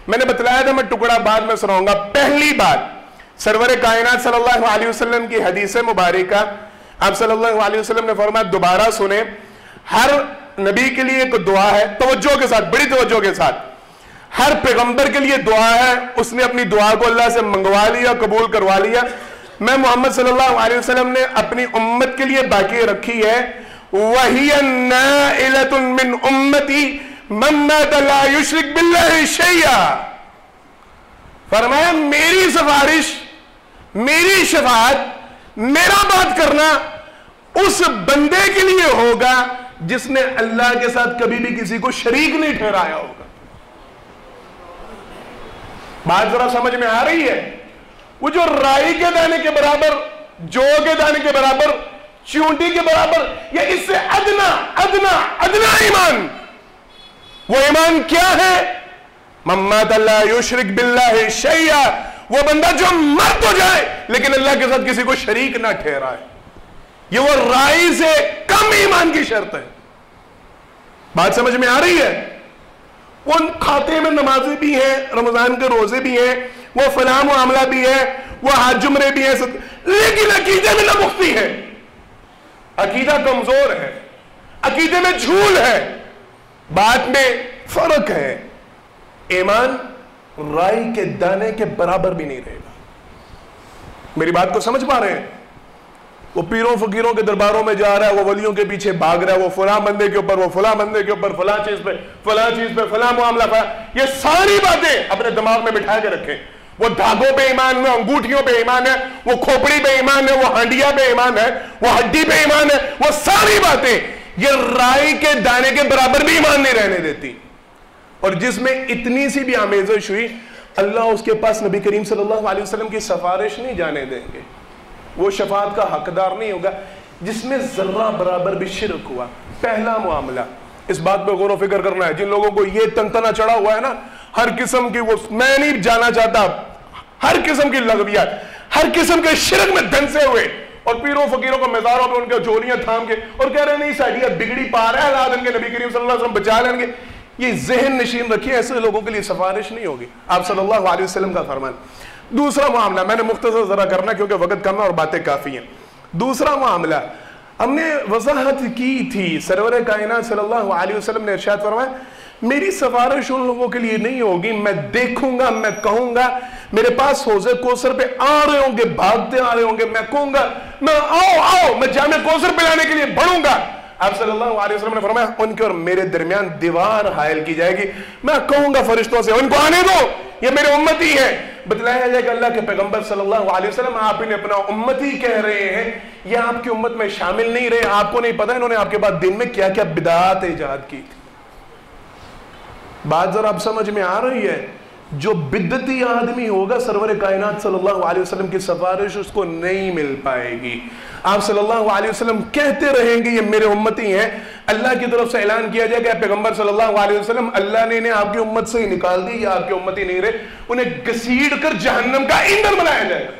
मैंने बतलाया था, मैं टुकड़ा बाद में सुनाऊंगा। पहली बात, सरवर कायनात सल्लल्लाहु अलैहि वसल्लम की हदीस मुबारका, आप सल्लल्लाहु अलैहि वसल्लम ने फरमाया, दोबारा सुने, हर नबी के लिए एक दुआ है, तवज्जो के साथ, बड़ी तवज्जो के साथ, हर पैगंबर के लिए दुआ है, उसने अपनी दुआ को अल्लाह से मंगवा लिया, कबूल करवा लिया। मैं मोहम्मद सल्लल्लाहु अलैहि वसल्लम ने अपनी उम्मत के लिए बाकी रखी है, वहिय नाइलतुन मिन उम्मती मन माता ला युशरिक बिल्लाहि शैया। फरमाया मेरी सिफारिश, मेरी शफाअत, मेरा बात करना उस बंदे के लिए होगा जिसने अल्लाह के साथ कभी भी किसी को शरीक नहीं ठहराया होगा। बात जरा समझ में आ रही है? वो जो राई के दाने के बराबर, जौ के दाने के बराबर, चूंटी के बराबर, या इससे अदना अदना अदना ईमान, वो ईमान क्या है? मम्मात अल्लाह युशरिक बिल्लाहि शैया, वो बंदा जो मर तो जाए लेकिन अल्लाह के साथ किसी को शरीक ना ठहराए। ये वो राई से कम ईमान की शर्त है। बात समझ में आ रही है? वो खाते में नमाजें भी हैं, रमजान के रोजे भी हैं, वो फलाह मामला भी है, वो हाथ जुमरे भी है, लेकिन अकीदे में नमुख्ती है, अकीदा कमजोर है, अकीदे में झूल है, बात में फर्क है। ईमान राई के दाने के बराबर भी नहीं रहेगा। मेरी बात को समझ पा रहे हैं? वो पीरों फकीरों के दरबारों में जा रहा है, वो वलियों के पीछे भाग रहा है, वो फला बंदे के ऊपर, वो फला बंदे के ऊपर, फला चीज पे, फला चीज पे, फला मामला फला, ये सारी बातें अपने दिमाग में बिठा के रखें। वो धागों पे ईमान है, अंगूठियों पे ईमान है, वो खोपड़ी पे ईमान है, वो हांडिया पे ईमान है, वो हड्डी पे ईमान है, वो सारी बातें ये राई के दाने के बराबर भी ईमान नहीं रहने देती। और जिसमें इतनी सी भी आमेज़श हुई, अल्लाह उसके पास नबी करीम सल्लल्लाहु अलैहि वसल्लम की सिफारिश नहीं जाने देंगे, वो शफाअत का हकदार नहीं होगा जिसमें जर्रा बराबर भी शिरक हुआ। पहला मामला, इस बात पे गौर व फिक्र करना है। जिन लोगों को ये तंतना चढ़ा हुआ है ना, हर किस्म की, वो मैं नहीं जाना चाहता, हर किस्म की लगवियात, हर किस्म के शिरक में धंसे हुए, और पीरों फकीरों को मज़ारों में उनके झोलियां थाम के और कह रहे नहीं साड़ी बिगड़ी पा रहा है, अल्लाह के नबी करीम सल्लल्लाहु अलैहि वसल्लम बचा लेंगे। ये जहन नशीन रखिए, ऐसे लोगों के लिए सिफारिश नहीं होगी। आप सल्लल्लाहु अलैहि वसल्लम का फरमान। दूसरा मामला, मैंने मुख्तसर जरा करना क्योंकि वक्त कम है और बातें काफी हैं। दूसरा मामला, हमने वजाहत की थी, सरवर कायनात सल्लल्लाहु अलैहि वसल्लम ने इरशाद फरमाया मेरी सिफारिश उन लोगों के लिए नहीं होगी, मैं देखूंगा, मैं कहूंगा, मेरे पास हौज़े कौसर पे आ रहे होंगे, भागते आ रहे होंगे, मैं कहूंगा मैं आओ आओ, मैं जामे कौसर पिलाने के लिए बढ़ूंगा। आप सल्लल्लाहु अलैहि वसल्लम ने फरमाया उनके और मेरे दरमियान दीवार हायल की जाएगी, मैं कहूंगा फरिश्तों से उनको आने दो, ये मेरे उम्मती है। बतलाया जाएगा अल्लाह के पैगंबर सल्लल्लाहु अलैहि वसल्लम आप इन्हें अपना उम्मती कह रहे हैं, ये आपकी उम्मत में शामिल नहीं रहे, आपको नहीं पता इन्होंने आपके बाद दिन में क्या क्या बिदात ईजाद की थी। बात जरा आप समझ में आ रही है? जो बिद्दती आदमी होगा सरवर कायनात सल्लल्लाहु अलैहि वसल्लम की सिफारिश उसको नहीं मिल पाएगी। आप सल्लल्लाहु अलैहि वसल्लम कहते रहेंगे ये मेरे उम्मती हैं, अल्लाह की तरफ से ऐलान किया जाएगा पैगंबर सल्लल्लाहु अलैहि वसल्लम अल्लाह ने इन्हें आपकी उम्मत से ही निकाल दी, या आपके उम्मती नहीं रहे, उन्हें घसीट कर जहन्नम का ईंधन बनाया जाएगा।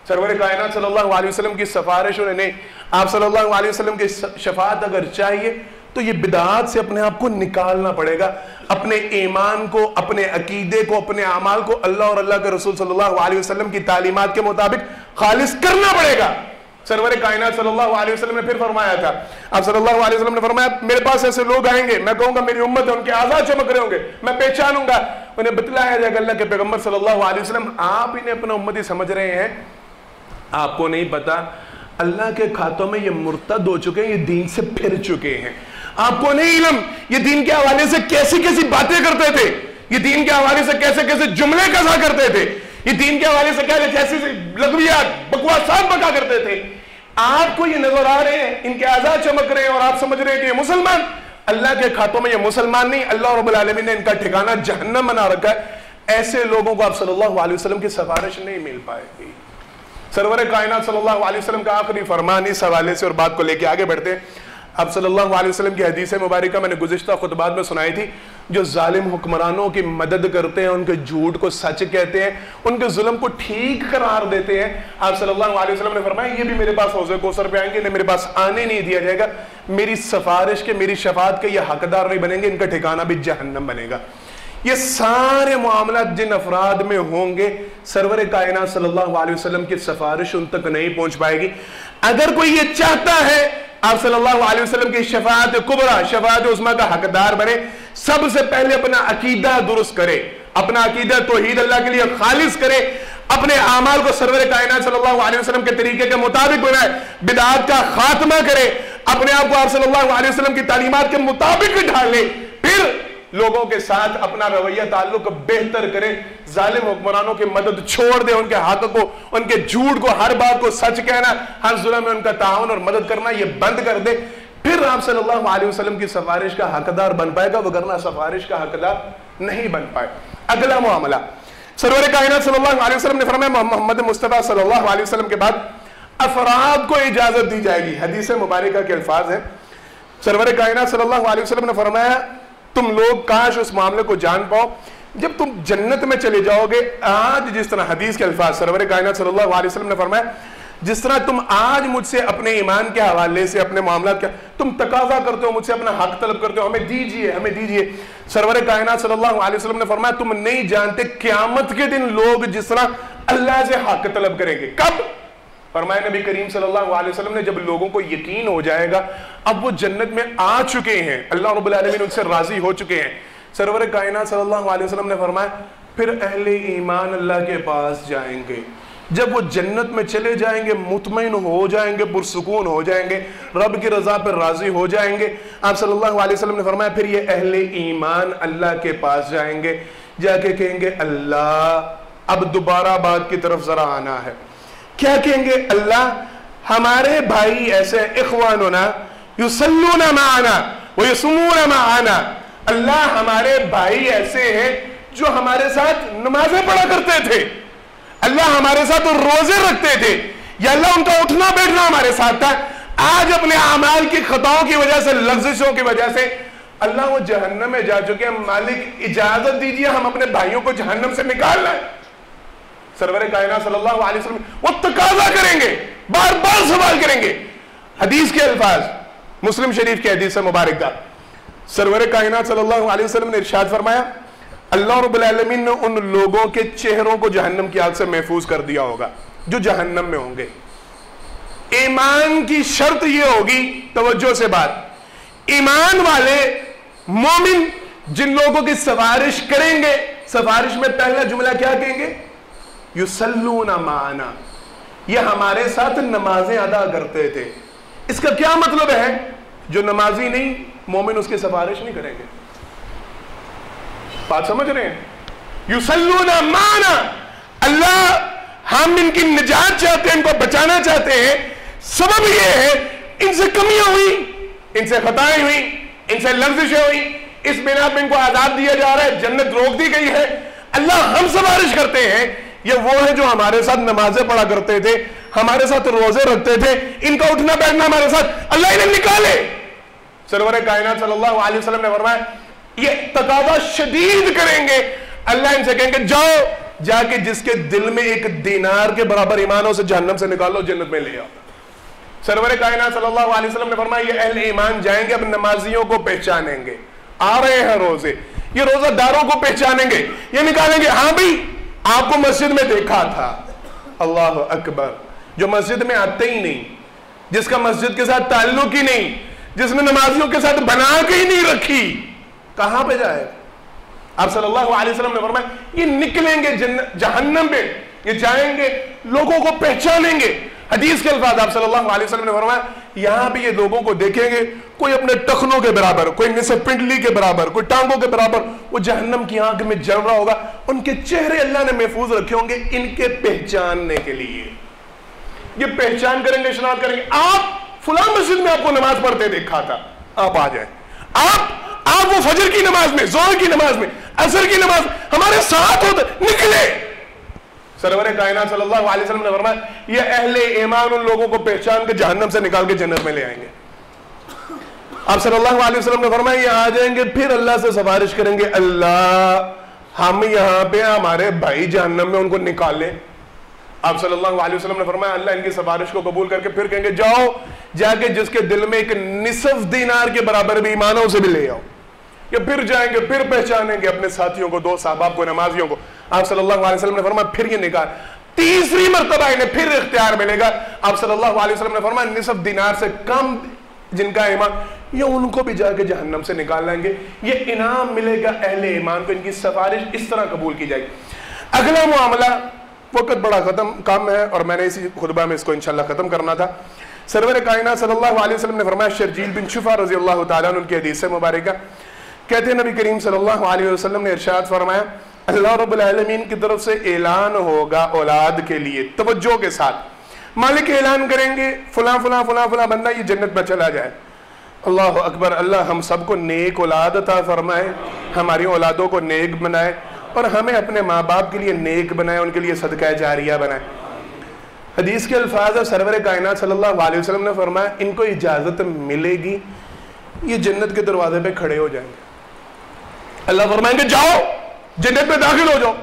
सरवर कायनात सल्लल्लाहु अलैहि वसल्लम की सिफारिश उन्हें नहीं, आप सल्लल्लाहु अलैहि वसल्लम की शफाअत अगर चाहिए तो ये बिदात से अपने आप को निकालना पड़ेगा, अपने ईमान को, अपने अकीदे को, अपने अमाल को अल्लाह और अल्लाह के रसूल सल्लल्लाहु अलैहि वसल्लम की तालीमात के मुताबिक खालिस करना पड़ेगा। सरवर कायनात सल्लल्लाहु अलैहि वसल्लम ने फिर फरमाया था, आप सल्लल्लाहु अलैहि वसल्लम ने फरमाया मेरे पास ऐसे लोग आएंगे, मैं कहूंगा मेरी उम्मत है, उनके आज़ाद चमक रहे होंगे, मैं पहचानूंगा, उन्हें बतलाया जाएगा अल्लाह के पैगंबर सल्लल्लाहु अलैहि वसल्लम आप इन्हें अपना उम्मती समझ रहे हैं, आपको नहीं पता अल्लाह के खातों में ये मुर्तद हो चुके हैं, ये दीन से फिर चुके हैं। आपको नहीं इल्म ये दीन के हवाले से कैसी कैसी बातें करते थे, ये दीन के हवाले से कैसे कैसे जुमले कसा करते थे, ये दीन के हवाले से क्या कैसी लग़वियात बकवासात बका करते थे। आपको ये नजर आ रहे हैं, इनके आजाद चमक रहे हैं और आप समझ रहे हैं कि ये मुसलमान, अल्लाह के खातों में ये मुसलमान नहीं, अल्लाह रब्बुल आलमीन ने इनका ठिकाना जहन्नम बना रखा है। ऐसे लोगों को आप सल्लल्लाहु अलैहि वसल्लम की सिफारिश नहीं मिल पाएगी। सरवर कायनात सल्लल्लाहु अलैहि वसल्लम का आखिरी फरमान इस हवाले से और बात को लेके आगे बढ़ते हैं। अब सल्लल्लाहु अलैहि वसल्लम की हदीस मुबारक मैंने गुज़िश्ता खुतबात में सुनाई थी, जो जालिम हुक्मरानों की मदद करते हैं, उनके झूठ को सच कहते हैं, उनके जुल्म को ठीक करार देते हैं, आप सल्लल्लाहु अलैहि वसल्लम ने फरमाया ये भी मेरे पास हौज़े कौसर पे आएंगे, इन्हें मेरे पास आने नहीं दिया जाएगा, मेरी सिफारिश के, मेरी शफाअत के ये हकदार नहीं बनेंगे, इनका ठिकाना भी जहन्नम बनेगा। ये सारे मामलात जिन अफराद में होंगे सरवर कायनात सल्लल्लाहु अलैहि वसल्लम की सिफारिश उन तक नहीं पहुंच पाएगी। अगर कोई ये चाहता है आप सल्लल्लाहु अलैहि वसल्लम की शफाअत कुबरा, शफाअत उस्मा का हकदार बने, सबसे पहले अपना अकीदा दुरुस्त करे, अपना अकीदा तौहीद अल्लाह के लिए खालिस करे, अपने आमाल को सरवर कायनात सल्लल्लाहु अलैहि वसल्लम के तरीके के मुताबिक बनाए, बिदअत का खात्मा करे, अपने आप को आप सल्लल्लाहु अलैहि वसल्लम की तालीमात के मुताबिक ढाले, फिर लोगों के साथ अपना रवैया ताल्लुक बेहतर करे, जालिम हुक्मरानों की मदद छोड़ दे, उनके हक को, उनके झूठ को, हर बात को सच कहना, हर जुल्म में उनका ताउन और मदद करना ये बंद कर दे, फिर आप सल्लल्लाहु अलैहि वसल्लम की सिफारिश का हकदार बन पाएगा, वगरना सिफारिश का हकदार नहीं बन पाए। अगला मामला, सरवर कायनात सल्लल्लाहु अलैहि वसल्लम ने फरमाया मोहम्मद मुस्तफा सल्लल्लाहु अलैहि वसल्लम के बाद अफराद को इजाजत दी जाएगी। हदीस मुबारका के अल्फाज हैं, सरवर कायनात सल्लल्लाहु अलैहि वसल्लम ने फरमाया तुम लोग काश उस मामले को जान पाओ जब तुम जन्नत में चले जाओगे। आज जिस तरह हदीस के अल्फाज सरवर कायनात सल्लल्लाहु अलैहि वसल्लम ने फरमाया जिस तरह तुम आज मुझसे अपने ईमान के हवाले से, अपने मामला क्या तुम तकाजा करते हो, मुझसे अपना हक तलब करते हो, हमें दीजिए, हमें दीजिए। सरवर कायनात सल्लल्लाहु अलैहि वसल्लम ने फरमाया तुम नहीं जानते क़यामत के दिन लोग जिस तरह अल्लाह से हक तलब करेंगे। कब? फरमाया नबी करीम सल्लल्लाहु अलैहि वसल्लम ने जब लोगों को यकीन हो जाएगा अब वो जन्नत में आ चुके हैं, अल्लाह रब्बुल आलमीन उनसे राजी हो चुके हैं। सरवर कायनात सल्लल्लाहु अलैहि वसल्लम ने फरमाया फिर अहले ईमान अल्लाह के पास जाएंगे, जब वो जन्नत में चले जाएंगे मुतमईन हो जाएंगे, पुरसुकून हो जाएंगे, रब की रजा पर राजी हो जाएंगे। आप सल्लल्लाहु अलैहि वसल्लम ने फरमाया फिर ये अहले ईमान अल्लाह के पास जाएंगे, जाके कहेंगे अल्लाह अब दोबारा बात की तरफ जरा आना है। क्या कहेंगे? अल्लाह हमारे भाई ऐसे इख्वानुना युसल्लूना माना व यसुमूना माना, अल्लाह हमारे भाई ऐसे हैं जो हमारे साथ नमाजें पढ़ा करते थे, अल्लाह हमारे साथ रोजे रखते थे, या अल्लाह उनका उठना बैठना हमारे साथ था, आज अपने अमाल की खताओं की वजह से, लफ्ज़ों की वजह से अल्लाह वो जहन्नम में जा चुके हैं, मालिक इजाजत दीजिए हम अपने भाइयों को जहन्नम से निकाल लाएं। सरवर कायनात सल्लल्लाहु अलैहि वसल्लम वो तकाजा करेंगे, बार बार सवाल करेंगे। हदीस के अल्फाज मुस्लिम शरीफ के हदीस मुबारक का सरवर कायनात सल्लल्लाहु अलैहि वसल्लम ने इरशाद फरमाया अल्लाह रब्बुल आलमीन ने उन लोगों के चेहरों को जहन्नम की आग से महफूज कर दिया होगा जो जहन्नम में होंगे। ईमान की शर्त ये होगी, तवज्जो से बात, ईमान वाले मोमिन जिन लोगों की सिफारिश करेंगे, सिफारिश में पहला जुमला क्या कहेंगे? युसल्लूना माना, ये हमारे साथ नमाजें अदा करते थे। इसका क्या मतलब है? जो नमाजी नहीं, मोमिन उसकी सिफारिश नहीं करेंगे। बात समझ रहे हैं? युसल्लूना माना, अल्लाह हम इनकी निजात चाहते हैं, इनको बचाना चाहते हैं। सबब यह है इनसे कमियां हुई, इनसे खताएं हुई, इनसे लफ्ज़िशें हुई, इस बिना पे इनको आजाद दिया जा रहा है, जन्नत रोक दी गई है। अल्लाह हम सिफारिश करते हैं, ये वो है जो हमारे साथ नमाजें पढ़ा करते थे, हमारे साथ रोजे रखते थे, इनका उठना बैठना हमारे साथ, अल्लाह इन्हें निकाले। सरवर कायनात सल्लल्लाहु अलैहि वसल्लम ने फरमाया ये तकादा शदीद करेंगे, अल्लाह इनसे कहेंगे जाओ जाके जिसके दिल में एक दीनार के बराबर ईमान हो उसे जहन्नम से निकालो, जन्नत में ले आओ। सरवर कायनात सल्लल्लाहु अलैहि वसल्लम ने फरमाया ये अहले ईमान जाएंगे, अब नमाजियों को पहचानेंगे, आ रहे हैं रोजे, ये रोजादारों को पहचानेंगे, ये निकालेंगे, हाँ भाई आपको मस्जिद में देखा था। अल्लाह अकबर। जो मस्जिद में आते ही नहीं, जिसका मस्जिद के साथ ताल्लुक ही नहीं, जिसने नमाजियों के साथ बना के ही नहीं रखी, कहां पे जाए? आप सल्लल्लाहु अलैहि वसल्लम ने फरमाया ये निकलेंगे जहन्नम में, ये जाएंगे लोगों को पहचानेंगे। हदीस के अल्फाज आप सल्लल्लाहु अलैहि वसल्लम ने फरमाया यहां भी ये लोगों को देखेंगे, कोई अपने टखनों के बराबर, कोई निसफ पिंडली के बराबर, कोई टांगों के बराबर, वो जहन्नम की आग में जल रहा होगा। उनके चेहरे अल्लाह ने महफूज रखे होंगे इनके पहचानने के लिए। ये पहचान करेंगे, शनाख्त करेंगे। आप फुला मस्जिद में आपको नमाज पढ़ते देखा था, आप आ जाए। आप वो फजर की नमाज में, जोहर की नमाज में, असर की नमाज हमारे साथ होते, निकले। सरवर कायनात सल्लल्लाहु अलैहि वसल्लम ने फरमाया ये अहले ईमान उन लोगों को पहचान के जहन्नम से निकाल के जन्नत में ले आएंगे। आप सल्लल्लाहु अलैहि वसल्लम ने फरमाया ये आ जाएंगे, फिर अल्लाह से सिफारिश करेंगे, अल्लाह हम यहां पे हमारे भाई जहन्नम में उनको निकाले। आप सल्लल्लाहु अलैहि वसल्लम ने फरमाया अल्लाह इनकी सिफारिश को कबूल करके फिर कहेंगे जाओ जाके जिसके दिल में एक निसफ दीनार के बराबर भी ईमान है उसे भी ले आओ। ये फिर जाएंगे, फिर पहचानेंगे अपने साथियों को, दो साहबाब को, नमाजियों को। आप सल्लल्लाहु अलैहि वसल्लम ने फरमाया फिर ये निकाल, तीसरी मर्तबा इन्हें फिर इख्तियार मिलेगा। आप सल्लल्लाहु अलैहि वसल्लम ने फरमाया निसफ दीनार से कम जिनका ईमान, ये उनको भी जाके जहन्नम से निकाल लेंगे। ये इनाम मिलेगा अहले ईमान को, इनकी सिफारिश इस तरह कबूल की जाएगी। अगला मामला, वक्त बड़ा खत्म कम है और मैंने इसी खुतबा में इसको इंशाल्लाह खत्म करना था। सरवर कायनात सल्लल्लाहु अलैहि वसल्लम ने फरमाया, शर्जील बिन शुफा रज़ी अल्लाह तआला अन्हु उनकी हदीस से मुबारका कहते हैं नबी करीम सल्लल्लाहु अलैहि वसल्लम ने इरशाद फरमाया अल्लाह रब्बुल आलमीन की तरफ से ऐलान होगा औलाद के लिए, तवज्जो के साथ मालिक ऐलान करेंगे फला फला फला फला बंदा ये जन्नत में चला जाए। अल्लाह अकबर। अल्लाह हम सबको नेक औलाद अता फरमाए, हमारी औलादों को नेक बनाए और हमें अपने माँ बाप के लिए नेक बनाए, उनके लिए सदका जारिया बनाए। हदीस के अल्फाज है सरवर कायनात सल्लल्लाहु अलैहि वसल्लम ने फरमाया इनको इजाजत मिलेगी, ये जन्नत के दरवाजे पे खड़े हो जाएंगे। अल्लाह फरमाएंगे जाओ जन्नत में दाखिल हो जाओ।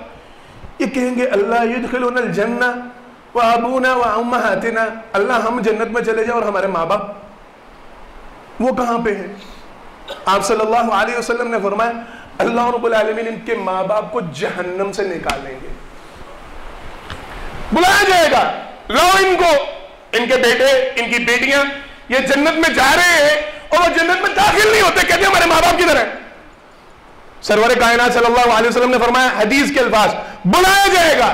ये कहेंगे अल्लाह युदखिलुनल जन्ना व अबूना व उम्महातिना, अल्लाह हम जन्नत में चले जाओ और हमारे माँ बाप वो कहां पे हैं? आप सल्लल्लाहु अलैहि वसल्लम ने फरमाया अल्लाह रब्बुल आलमीन इनके माँ बाप को जहन्नम से निकालेंगे, बुलाया जाएगा, लाओ इनको, इनके बेटे इनकी बेटियां ये जन्नत में जा रहे हैं और वो जन्नत में दाखिल नहीं होते, कहते हमारे माँ बाप किधर है? सरवर कायनात सल्लल्लाहु अलैहि वसल्लम ने फरमाया हदीस के अल्फाज, बुलाया जाएगा,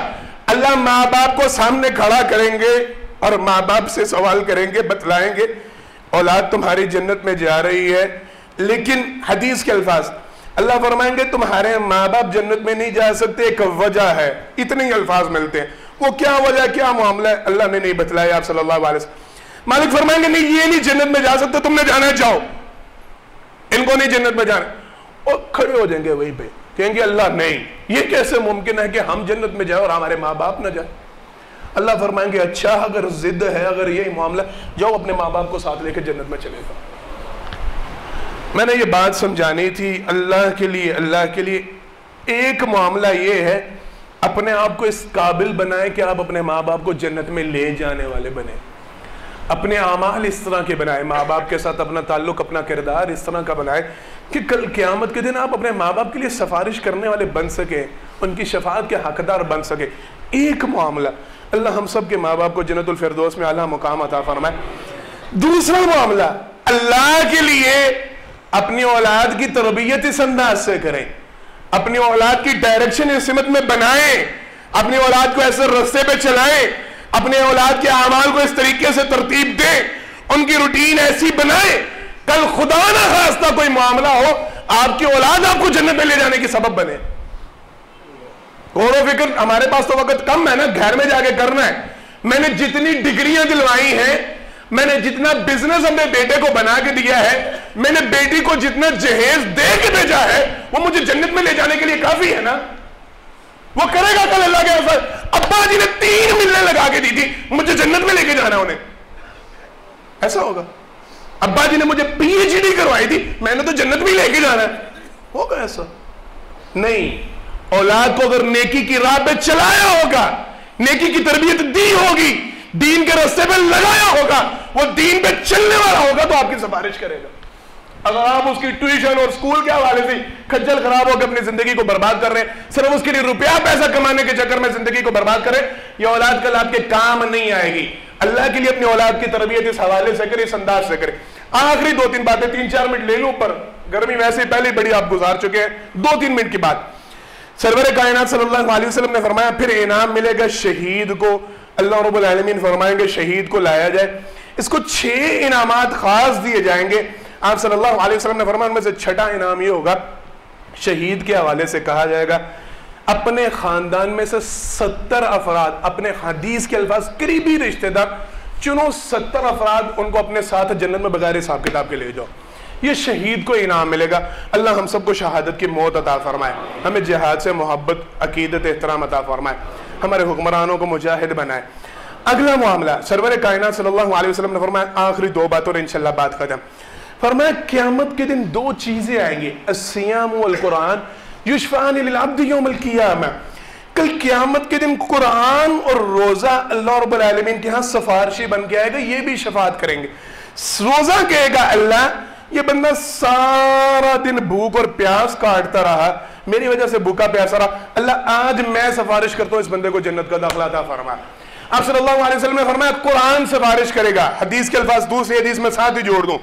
अल्लाह माँ बाप को सामने खड़ा करेंगे और माँ बाप से सवाल करेंगे, बतलाएंगे औलाद तुम्हारी जन्नत में जा रही है, लेकिन हदीस के अल्फाज अल्लाह फरमाएंगे तुम्हारे माँ बाप जन्नत में नहीं जा सकते, एक वजह है। इतने ही अल्फाज मिलते हैं, वो क्या वजह क्या मामला है अल्लाह ने नहीं बतलाया। आप सल्लल्लाहु अलैहि वसल्लम मालिक फरमाएंगे नहीं ये नहीं जन्नत में जा सकते, तुमने जाना है जाओ, इनको नहीं जन्नत में जाना। और खड़े हो जाएंगे वहीं पे, कहेंगे अल्लाह नहीं ये कैसे मुमकिन है कि हम जन्नत में जाए और हमारे माँ बाप न जाए। अल्लाह फरमाएंगे अच्छा अगर जिद है, अगर यही मामला, जाओ अपने माँ बाप को साथ लेकर जन्नत में चले जाओ। मैंने ये बात समझानी थी अल्लाह के लिए, अल्लाह के लिए एक मामला ये है अपने आप को इस काबिल बनाए कि आप अपने माँ बाप को जन्नत में ले जाने वाले बने, अपने आमाल इस तरह के बनाए, माँ बाप के साथ अपना ताल्लुक अपना किरदार इस तरह का बनाए कि कल क़यामत के दिन आप अपने माँ बाप के लिए सिफारिश करने वाले बन सके, उनकी शफाअत के हकदार बन सके। एक मामला अल्लाह हम सब के माँ बाप को जन्नतुल फिरदौस में आला मुकाम अता फरमाए। दूसरा मामला, अल्लाह के लिए अपनी औलाद की तरबियत इस अंदाज से करें, अपनी औलाद की डायरेक्शन इस सिमत में बनाएं, अपनी औलाद को ऐसे रास्ते पे चलाएं, अपने औलाद के अमाल को इस तरीके से तरतीब दें, उनकी रूटीन ऐसी बनाएं, कल खुदा ना खास्ता कोई मामला हो आपकी औलाद आपको जन्नत में ले जाने की सबब बने। गौर फिक्र हमारे पास तो वक्त कम है ना, घर में जाके करना है। मैंने जितनी डिग्रियां दिलवाई हैं, मैंने जितना बिजनेस अपने बेटे को बना के दिया है, मैंने बेटी को जितना जहेज दे के भेजा है, वो मुझे जन्नत में ले जाने के लिए काफी है ना। वो करेगा कल अल्लाह के असर। अब्बा जी ने 3 मिलने लगा के दी थी, मुझे जन्नत में लेके जाना उन्हें, ऐसा होगा। अब्बा जी ने मुझे PhD करवाई थी, मैंने तो जन्नत में लेके जाना है, होगा ऐसा? नहीं। औलाद को अगर नेकी की राह पे चलाया होगा, नेकी की तरबियत दी होगी, दीन के रास्ते पे लगाया होगा, वो दीन पे चलने वाला होगा तो आपकी सिफारिश करेगा। अगर आप उसकी ट्यूशन और स्कूल के हवाले से खज्जल खराब होकर अपनी जिंदगी को बर्बाद कर रहे हैं, सिर्फ उसके लिए रुपया पैसा कमाने के चक्कर में जिंदगी को बर्बाद करें, ये औलाद कल आपके काम नहीं आएगी। अल्लाह के लिए अपनी औलाद की तरबियत इस हवाले से करें, इस अंदाज से करें। आखिरी 2-3 बातें, 3-4 मिनट ले लूं, पर गर्मी वैसे ही पहले बड़ी आप गुजार चुके हैं। 2-3 मिनट की बात, सरवर कायनात सल्लल्लाहु अलैहि वसल्लम ने फरमाया फिर इनाम मिलेगा शहीद को। अल्लाह रब्बुल आलमीन फरमाएंगे शहीद को लाया जाए, इसको 6 इनामात खास दिए जाएंगे। आप सल्लल्लाहु अलैहि वसल्लम ने फरमाया उनमें से 6ठा इनाम ये होगा, शहीद के हवाले से कहा जाएगा अपने खानदान में से 70 अफराद, अपने हदीस के अल्फाज करीबी रिश्तेदार चुनो, 70 अफराद उनको अपने साथ जन्नत में बगैर हिसाब किताब के ले जाओ, ये शहीद को इनाम मिलेगा। अल्लाह हम सबको शहादत की मौत अता फरमाए, हमें जिहाद से मोहब्बत, अकीदत, एहतराम अता फरमाए, हमारे हुक्मरानों को मुजाहिद बनाए। अगला मामला, सरवर कायनात सल्लल्लाहु अलैहि वसल्लम ने फरमाया, आखिरी 2 बातों और इंशाल्लाह बात खत्म। फरमाया क़यामत के दिन 2 चीजें आएंगी, अस्सियाम वल कुरान युशफ़ानी लिल अब्द यौमल क़ियामा। कल क़यामत के दिन कुरान और रोजा अल्लाह रब्बुल आलमीन के यहाँ सिफारिशी बन के आएगा, ये भी शफाअत करेंगे। रोजा कहेगा अल्लाह ये बंदा सारा दिन भूख और प्यास काटता रहा, मेरी वजह से भूखा प्यासा रहा, अल्लाह आज मैं सिफारिश करता हूं इस बंदे को जन्नत का दाखिला अता फरमा। आप सल्लल्लाहु अलैहि वसल्लम ने फरमाया कुरान सिफारिश करेगा, हदीस के अल्फाज दूसरी हदीस में साथ ही जोड़ दूं।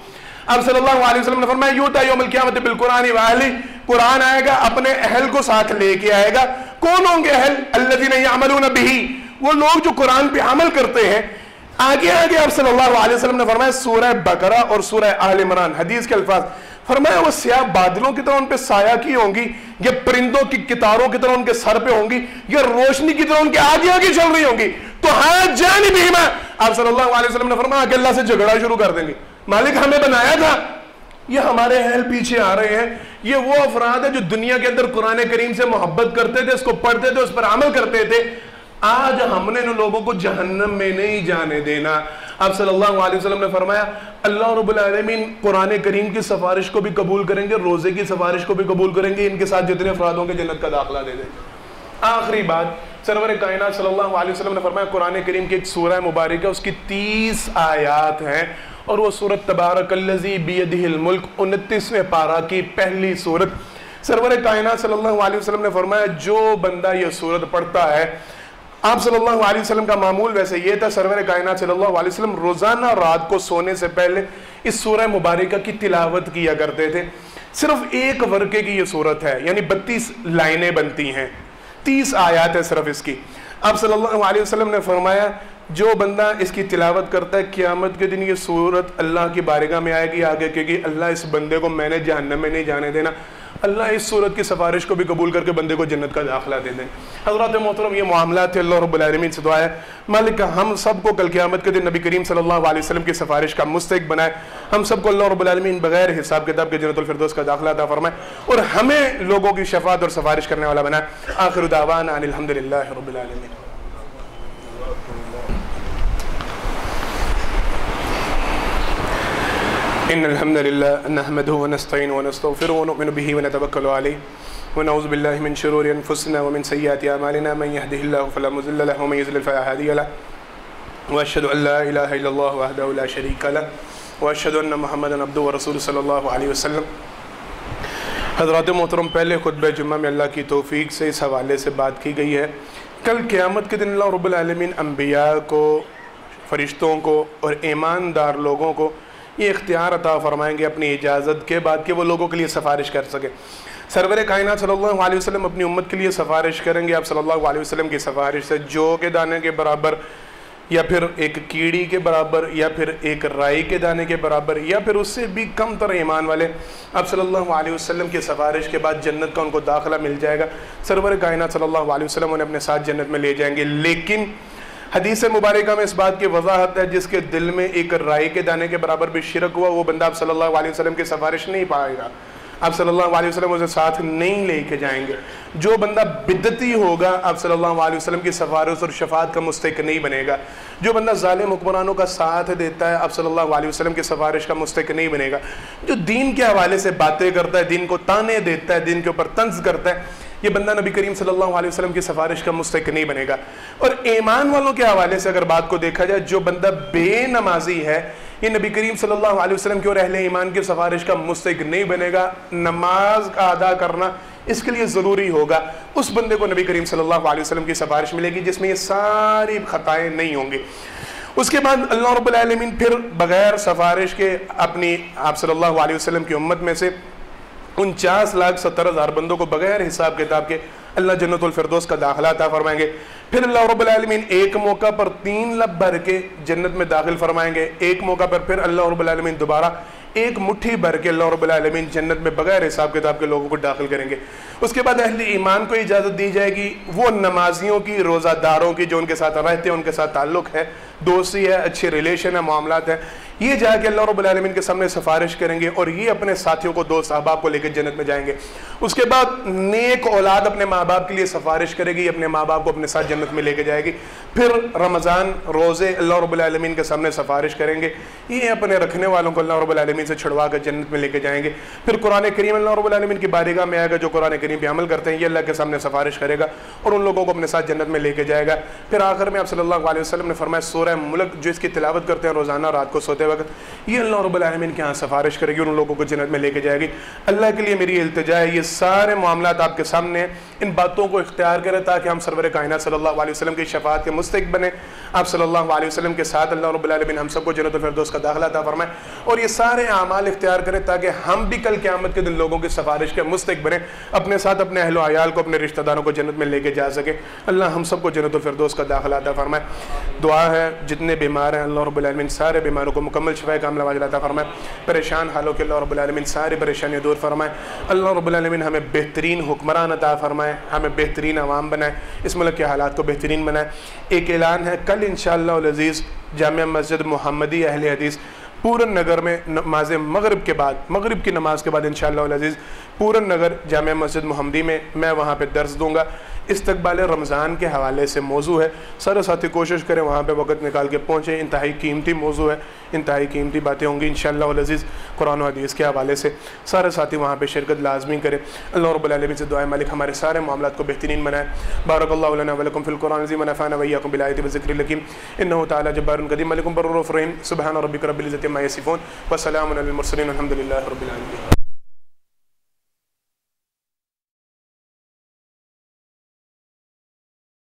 आप सल्लल्लाहु अलैहि वसल्लम ने फरमाया यूता यौमुल क़ियामत बिल कुरान व अहली, कुरान आएगा अपने अहल को साथ लेके आएगा। कौन होंगे अहल? अल्लज़ीना यअमलूना बिही, वो लोग जो कुरान पे अमल करते हैं। आगे आगे आप सल्लल्लाहु अलैहि वसल्लम ने फरमाया सूरह बकरा और सूरह आल इमरान, हदीस के अल्फाज, फरमाया वो स्याह बादलों की तरह उन पे साया की होंगी, या परिंदों की कितारों की तरह उनके सर पे होंगी, या रोशनी की तरह उनके आगे आगे चल रही होंगी। तो हाँ जानी भी आप सल्लल्लाहु अलैहि वसल्लम ने फरमाया कि अल्लाह से झगड़ा शुरू कर देंगे, मालिक हमें बनाया था, ये हमारे अहल पीछे आ रहे हैं। ये वो अफराद है जो दुनिया के अंदर कुरान करीम से मोहब्बत करते थे, इसको पढ़ते थे, उस पर अमल करते थे। आज हमने इन लोगों को जहन्नम में नहीं जाने देना। आप सल्लल्लाहु अलैहि वसल्लम ने फरमाया अल्लाह रब्बुल आलमीन कुरान करीम की सिफारिश को भी कबूल करेंगे, रोजे की सिफारिश को भी कबूल करेंगे, इनके साथ जितने अफरादों के जन्नत का दाखिला दे देंगे। आखिरी बात, सरवर कायनात सल्लल्लाहु अलैहि वसल्लम ने फरमाया कुरान करीम की एक सूरह मुबारक है, उसकी 30 आयात हैं, और वो सूरत तबारकल्लज़ी बियदिहिल मुल्क 29वें पारा की पहली सूरत। सरवर कायनात सल्लल्लाहु अलैहि वसल्लम ने फरमाया जो बंदा ये सूरत पढ़ता है, आप सल्लल्लाहु अलैहि वसल्लम का मामूल वैसे ये था, सरवर कायनात सल्लल्लाहु अलैहि वसल्लम रोजाना रात को सोने से पहले इस सूरह मुबारका की तिलावत किया करते थे। सिर्फ 1 वर्के की ये सूरत है, यानी 32 लाइनें बनती हैं, 30 आयत है सिर्फ इसकी। आप सल्लल्लाहु अलैहि वसल्लम ने फरमाया जो बंदा इसकी तिलावत करता है क़यामत के दिन ये सूरत अल्लाह की बारगाह में आएगी आगे, क्योंकि अल्लाह इस बंदे को मैंने जहन्नम में नहीं जाने देना, अल्लाह इस सूरत की सिफारिश को भी कबूल करके बंदे को जन्नत का दाखिला दे दें। हज़रात मोहतरम, ये मामला थे। अल्लाह रब्बुल आलमीन से दुआ है मालिक हम सबको कल क़यामत के दिन नबी करीम सल्लल्लाहु अलैहि वसल्लम की सिफारिश का मुस्तहिक़ बनाए, हम सबको अल्लाह रब्बुल आलमीन बगैर हिसाब किताब के जन्नतुल फिरदौस का दाखिला अता फरमाए, और हमें लोगों की शफ़ाअत और सिफारिश करने वाला बनाए। आखिर दावाना अनिल हम्दुलिल्लाहि रब्बिल आलमीन। इन्नल हम्दुलिल्लाह नहमदुहु व नस्तईनुहु व नस्तगफिरुहु व नु'मिनु बिही व नतवक्कलु अलैहि व नऊज़ु बिल्लाहि मिन शुरूरि अनफुसिना व मिन सय्यिआति अमालिना मन यहदिहिल्लाहु फला मुज़िल्ल लहु व मन युज़लिल फला हादिय लहु व अशहदु अन ला इलाहा इल्लल्लाह वहदहु ला शरीका लहु व अशहदु अन्न मुहम्मदन अब्दुहु व रसूलुहु सल्लल्लाहु अलैहि वसल्लम। हज़रात मोहतरम, पहले खुतबे जुम्मा में अल्लाह की तौफीक से इस हवाले से बात की गई है कल क़यामत के दिन अल्लाह रब्बुल आलमीन अम्बिया को, फ़रिश्तों को और ईमानदार लोगों को ये इख्तियार अता फ़रमाएंगे अपनी इजाज़त के बाद कि वो लोगों के लिए सिफारिश कर सके। सरवर कायनात सल्लल्लाहु अलैहि वसल्लम अपनी उम्मत के लिए सिफारिश करेंगे। आप सल्लल्लाहु अलैहि वसल्लम की सिफारिश से जौ के दाने के बराबर, या फिर एक कीड़ी के बराबर, या फिर एक राई के दाने के बराबर, या फिर उससे भी कम तर ईमान वाले आप सल्लल्लाहु अलैहि वसल्लम की सिफारिश के बाद जन्नत का उनको दाखिला मिल जाएगा। सरवर कायनात सल्लल्लाहु अलैहि वसल्लम उन्हें अपने साथ जन्नत में ले जाएंगे। लेकिन हदीस मुबारका में इस बात की वजाहत है, जिसके दिल में एक राई के दाने के बराबर भी शिरक हुआ, वो बंदा आप सल्लल्लाहु अलैहि वसल्लम की सिफारिश नहीं पाएगा। आप सल्लल्लाहु अलैहि वसल्लम उसे साथ नहीं लेके जाएंगे। जो बंदा बिदती होगा आप सल्लल्लाहु अलैहि वसल्लम की सिफारिश और शफाअत का मुस्तहिक नहीं बनेगा। जो बंदा जालिम हुक्मरानों का साथ देता है आप सल्लल्लाहु अलैहि वसल्लम की सिफारिश का मुस्तहिक नहीं बनेगा। जो दीन के हवाले से बातें करता है, दीन को ताने देता है, दीन के ऊपर तंज करता है, ये बंदा नबी करीम सल्लल्लाहु अलैहि वसल्लम की सिफारिश का मुस्तहिक नहीं बनेगा। और ईमान वालों के हवाले से अगर बात को देखा जाए, जो बंदा बेनमाजी है ये नबी करीम सल्लल्लाहु अलैहि वसल्लम की और अहले ईमान की सिफारिश का मुस्तहिक नहीं बनेगा। नमाज का अदा करना इसके लिए ज़रूरी होगा। उस बंदे को नबी करीम सल्लल्लाहु अलैहि वसल्लम की सिफारिश मिलेगी जिसमें ये सारी खताएँ नहीं होंगी। उसके बाद अल्लाह रब्बुल आलमीन फिर बग़ैर सिफारिश के अपनी आप सल्लल्लाहु अलैहि वसल्लम की उम्मत में से 49,70,000 बंदों को बगैर हिसाब किताब के अल्लाह जन्नतुल फिरदौस का दाखिला अता फरमाएंगे। फिर अल्लाह रब्बुल आलमीन एक मौका पर 3 लब भर के जन्नत में दाखिल फरमाएंगे। एक मौका पर फिर अल्लाह रब्बुल आलमीन दोबारा एक मुट्ठी भर के अल्लाह रब्बुल आलमीन जन्नत में बगैर हिसाब किताब के लोगों को दाखिल करेंगे। उसके बाद अहले ईमान को इजाज़त दी जाएगी, वो नमाजियों की, रोज़ादारों की, जो उनके साथ रहते हैं, उनके साथ ताल्लुक़ है, दोस्ती है, अच्छे रिलेशन है, मामलात है, ये जाके अल्लाह रब्बुल आलमीन के सामने सिफारिश करेंगे और ये अपने साथियों को, दोस्त अहबाब को लेकर जन्नत में जाएंगे। उसके बाद नेक औलाद अपने माँ बाप के लिए सिफारिश करेगी, अपने माँ बाप को अपने साथ जन्नत में लेके जाएगी। फिर रमज़ान रोज़े अल्लाह रब्बुल आलमीन के सामने सिफारिश करेंगे, ये अपने रखने वालों को अल्लाह रब्बुल आलमीन से छुड़वा कर जन्नत में लेके जाएंगे। फिर कुरान करीम अल्लाह रब्बुल आलमीन की बारगाह में आएगा, जो कुरान करीम पे अमल करते हैं ये अल्लाह के सामने सिफारिश करेगा और उन लोगों को अपने साथ जन्नत में लेके जाएगा। फिर आखिर में आप सल्लल्लाहु अलैहि वसल्लम ने फरमाया, सूरह मुल्क जो इसकी तिलावत करते हैं रोज़ाना रात को सोते वक्त, ये अल्लाह रब्बुल आलमीन के यहाँ सिफारिश करेगी और उन लोगों को जन्नत में लेके जाएगी। अल्लाह के लिए मेरी इल्तिजा है, ये सारे मामलात आपके सामने हैं, इन बातों को इख्तियार करें ताकि हम सरवर कायनात सल्लल्लाहु अलैहि वसल्लम की शफाअत के मुस्तहिक बने। आप सल्लल्लाहु अलैहि वसल्लम के साथ अल्लाह रब्बुल आलमीन हम सबको जन्नतुल फिरदौस का दाखिला अता फरमाए और ये सारे आमाल इख्तियार करें ताकि हम भी कल क़यामत के दिन लोगों की सिफारिश के मुस्तहिक बने, अपने साथ अपने अहलो अयाल को, अपने रिश्तेदारों को जन्नत में लेके जा सके। अल्लाह हम सबको जन्नतुल फिरदौस का दाखिला अता फरमाए। दुआ है जितने बीमार हैं अल्लाह रब्बुल आलमीन सारे बीमारों को मुकम्मल शिफाए कामिला वाजिला अता फरमाए। परेशान हालों के अल्लाह रब्बुल आलमीन सारी परेशानियाँ दूर फरमाए। अल्लाह रब्बुल आलमीन हमें बेहतरीन हुक्मरान अता फरमाए, हमें बेहतरीन अवाम बनाए, इस मुल्क के हालात को बेहतरीन बनाए। एक ऐलान है, कल इंशाअल्लाह अल अज़ीज़ जामिया मस्जिद मुहम्मदी अहले हदीस पूरन नगर में नमाज मगरिब के बाद, मगरिब की नमाज के बाद इंशाअल्लाह अल अज़ीज़ पूरन नगर जामिया मस्जिद मुहम्मदी में मैं वहाँ पे दर्स दूँगा। इस्तकबाल रमज़ान के हवाले से मौजू है, सारे साथी कोशिश करें वहाँ पे वक्त निकाल के पहुँचें। इंतहाई कीमती मौजू है, इंतहाई कीमती बातें होंगी इंशाअल्लाह अल अज़ीज़ कुरान और हदीस के हवाले से। सारे साथी वहाँ पे शिरकत लाजमी करें। अल्लाह रब्बुल आलमीन से दुआ है मालिक हमारे सारे मामलात को बेहतरीन बनाए। बारकल्लाहु लना व लकुम फिल कुरान अज़ीम व नफ़अना व इय्याकुम बिल आयाति व ज़िक्रिल हकीम इन्नहु तआला जब्बारुन करीम मलिकुम बर्रुर रहीम। सुब्हान रब्बिका रब्बिल इज़्ज़ति अम्मा यसिफून व सलामुन अलल मुरसलीन वल्हम्दुलिल्लाहि रब्बिल आलमीन।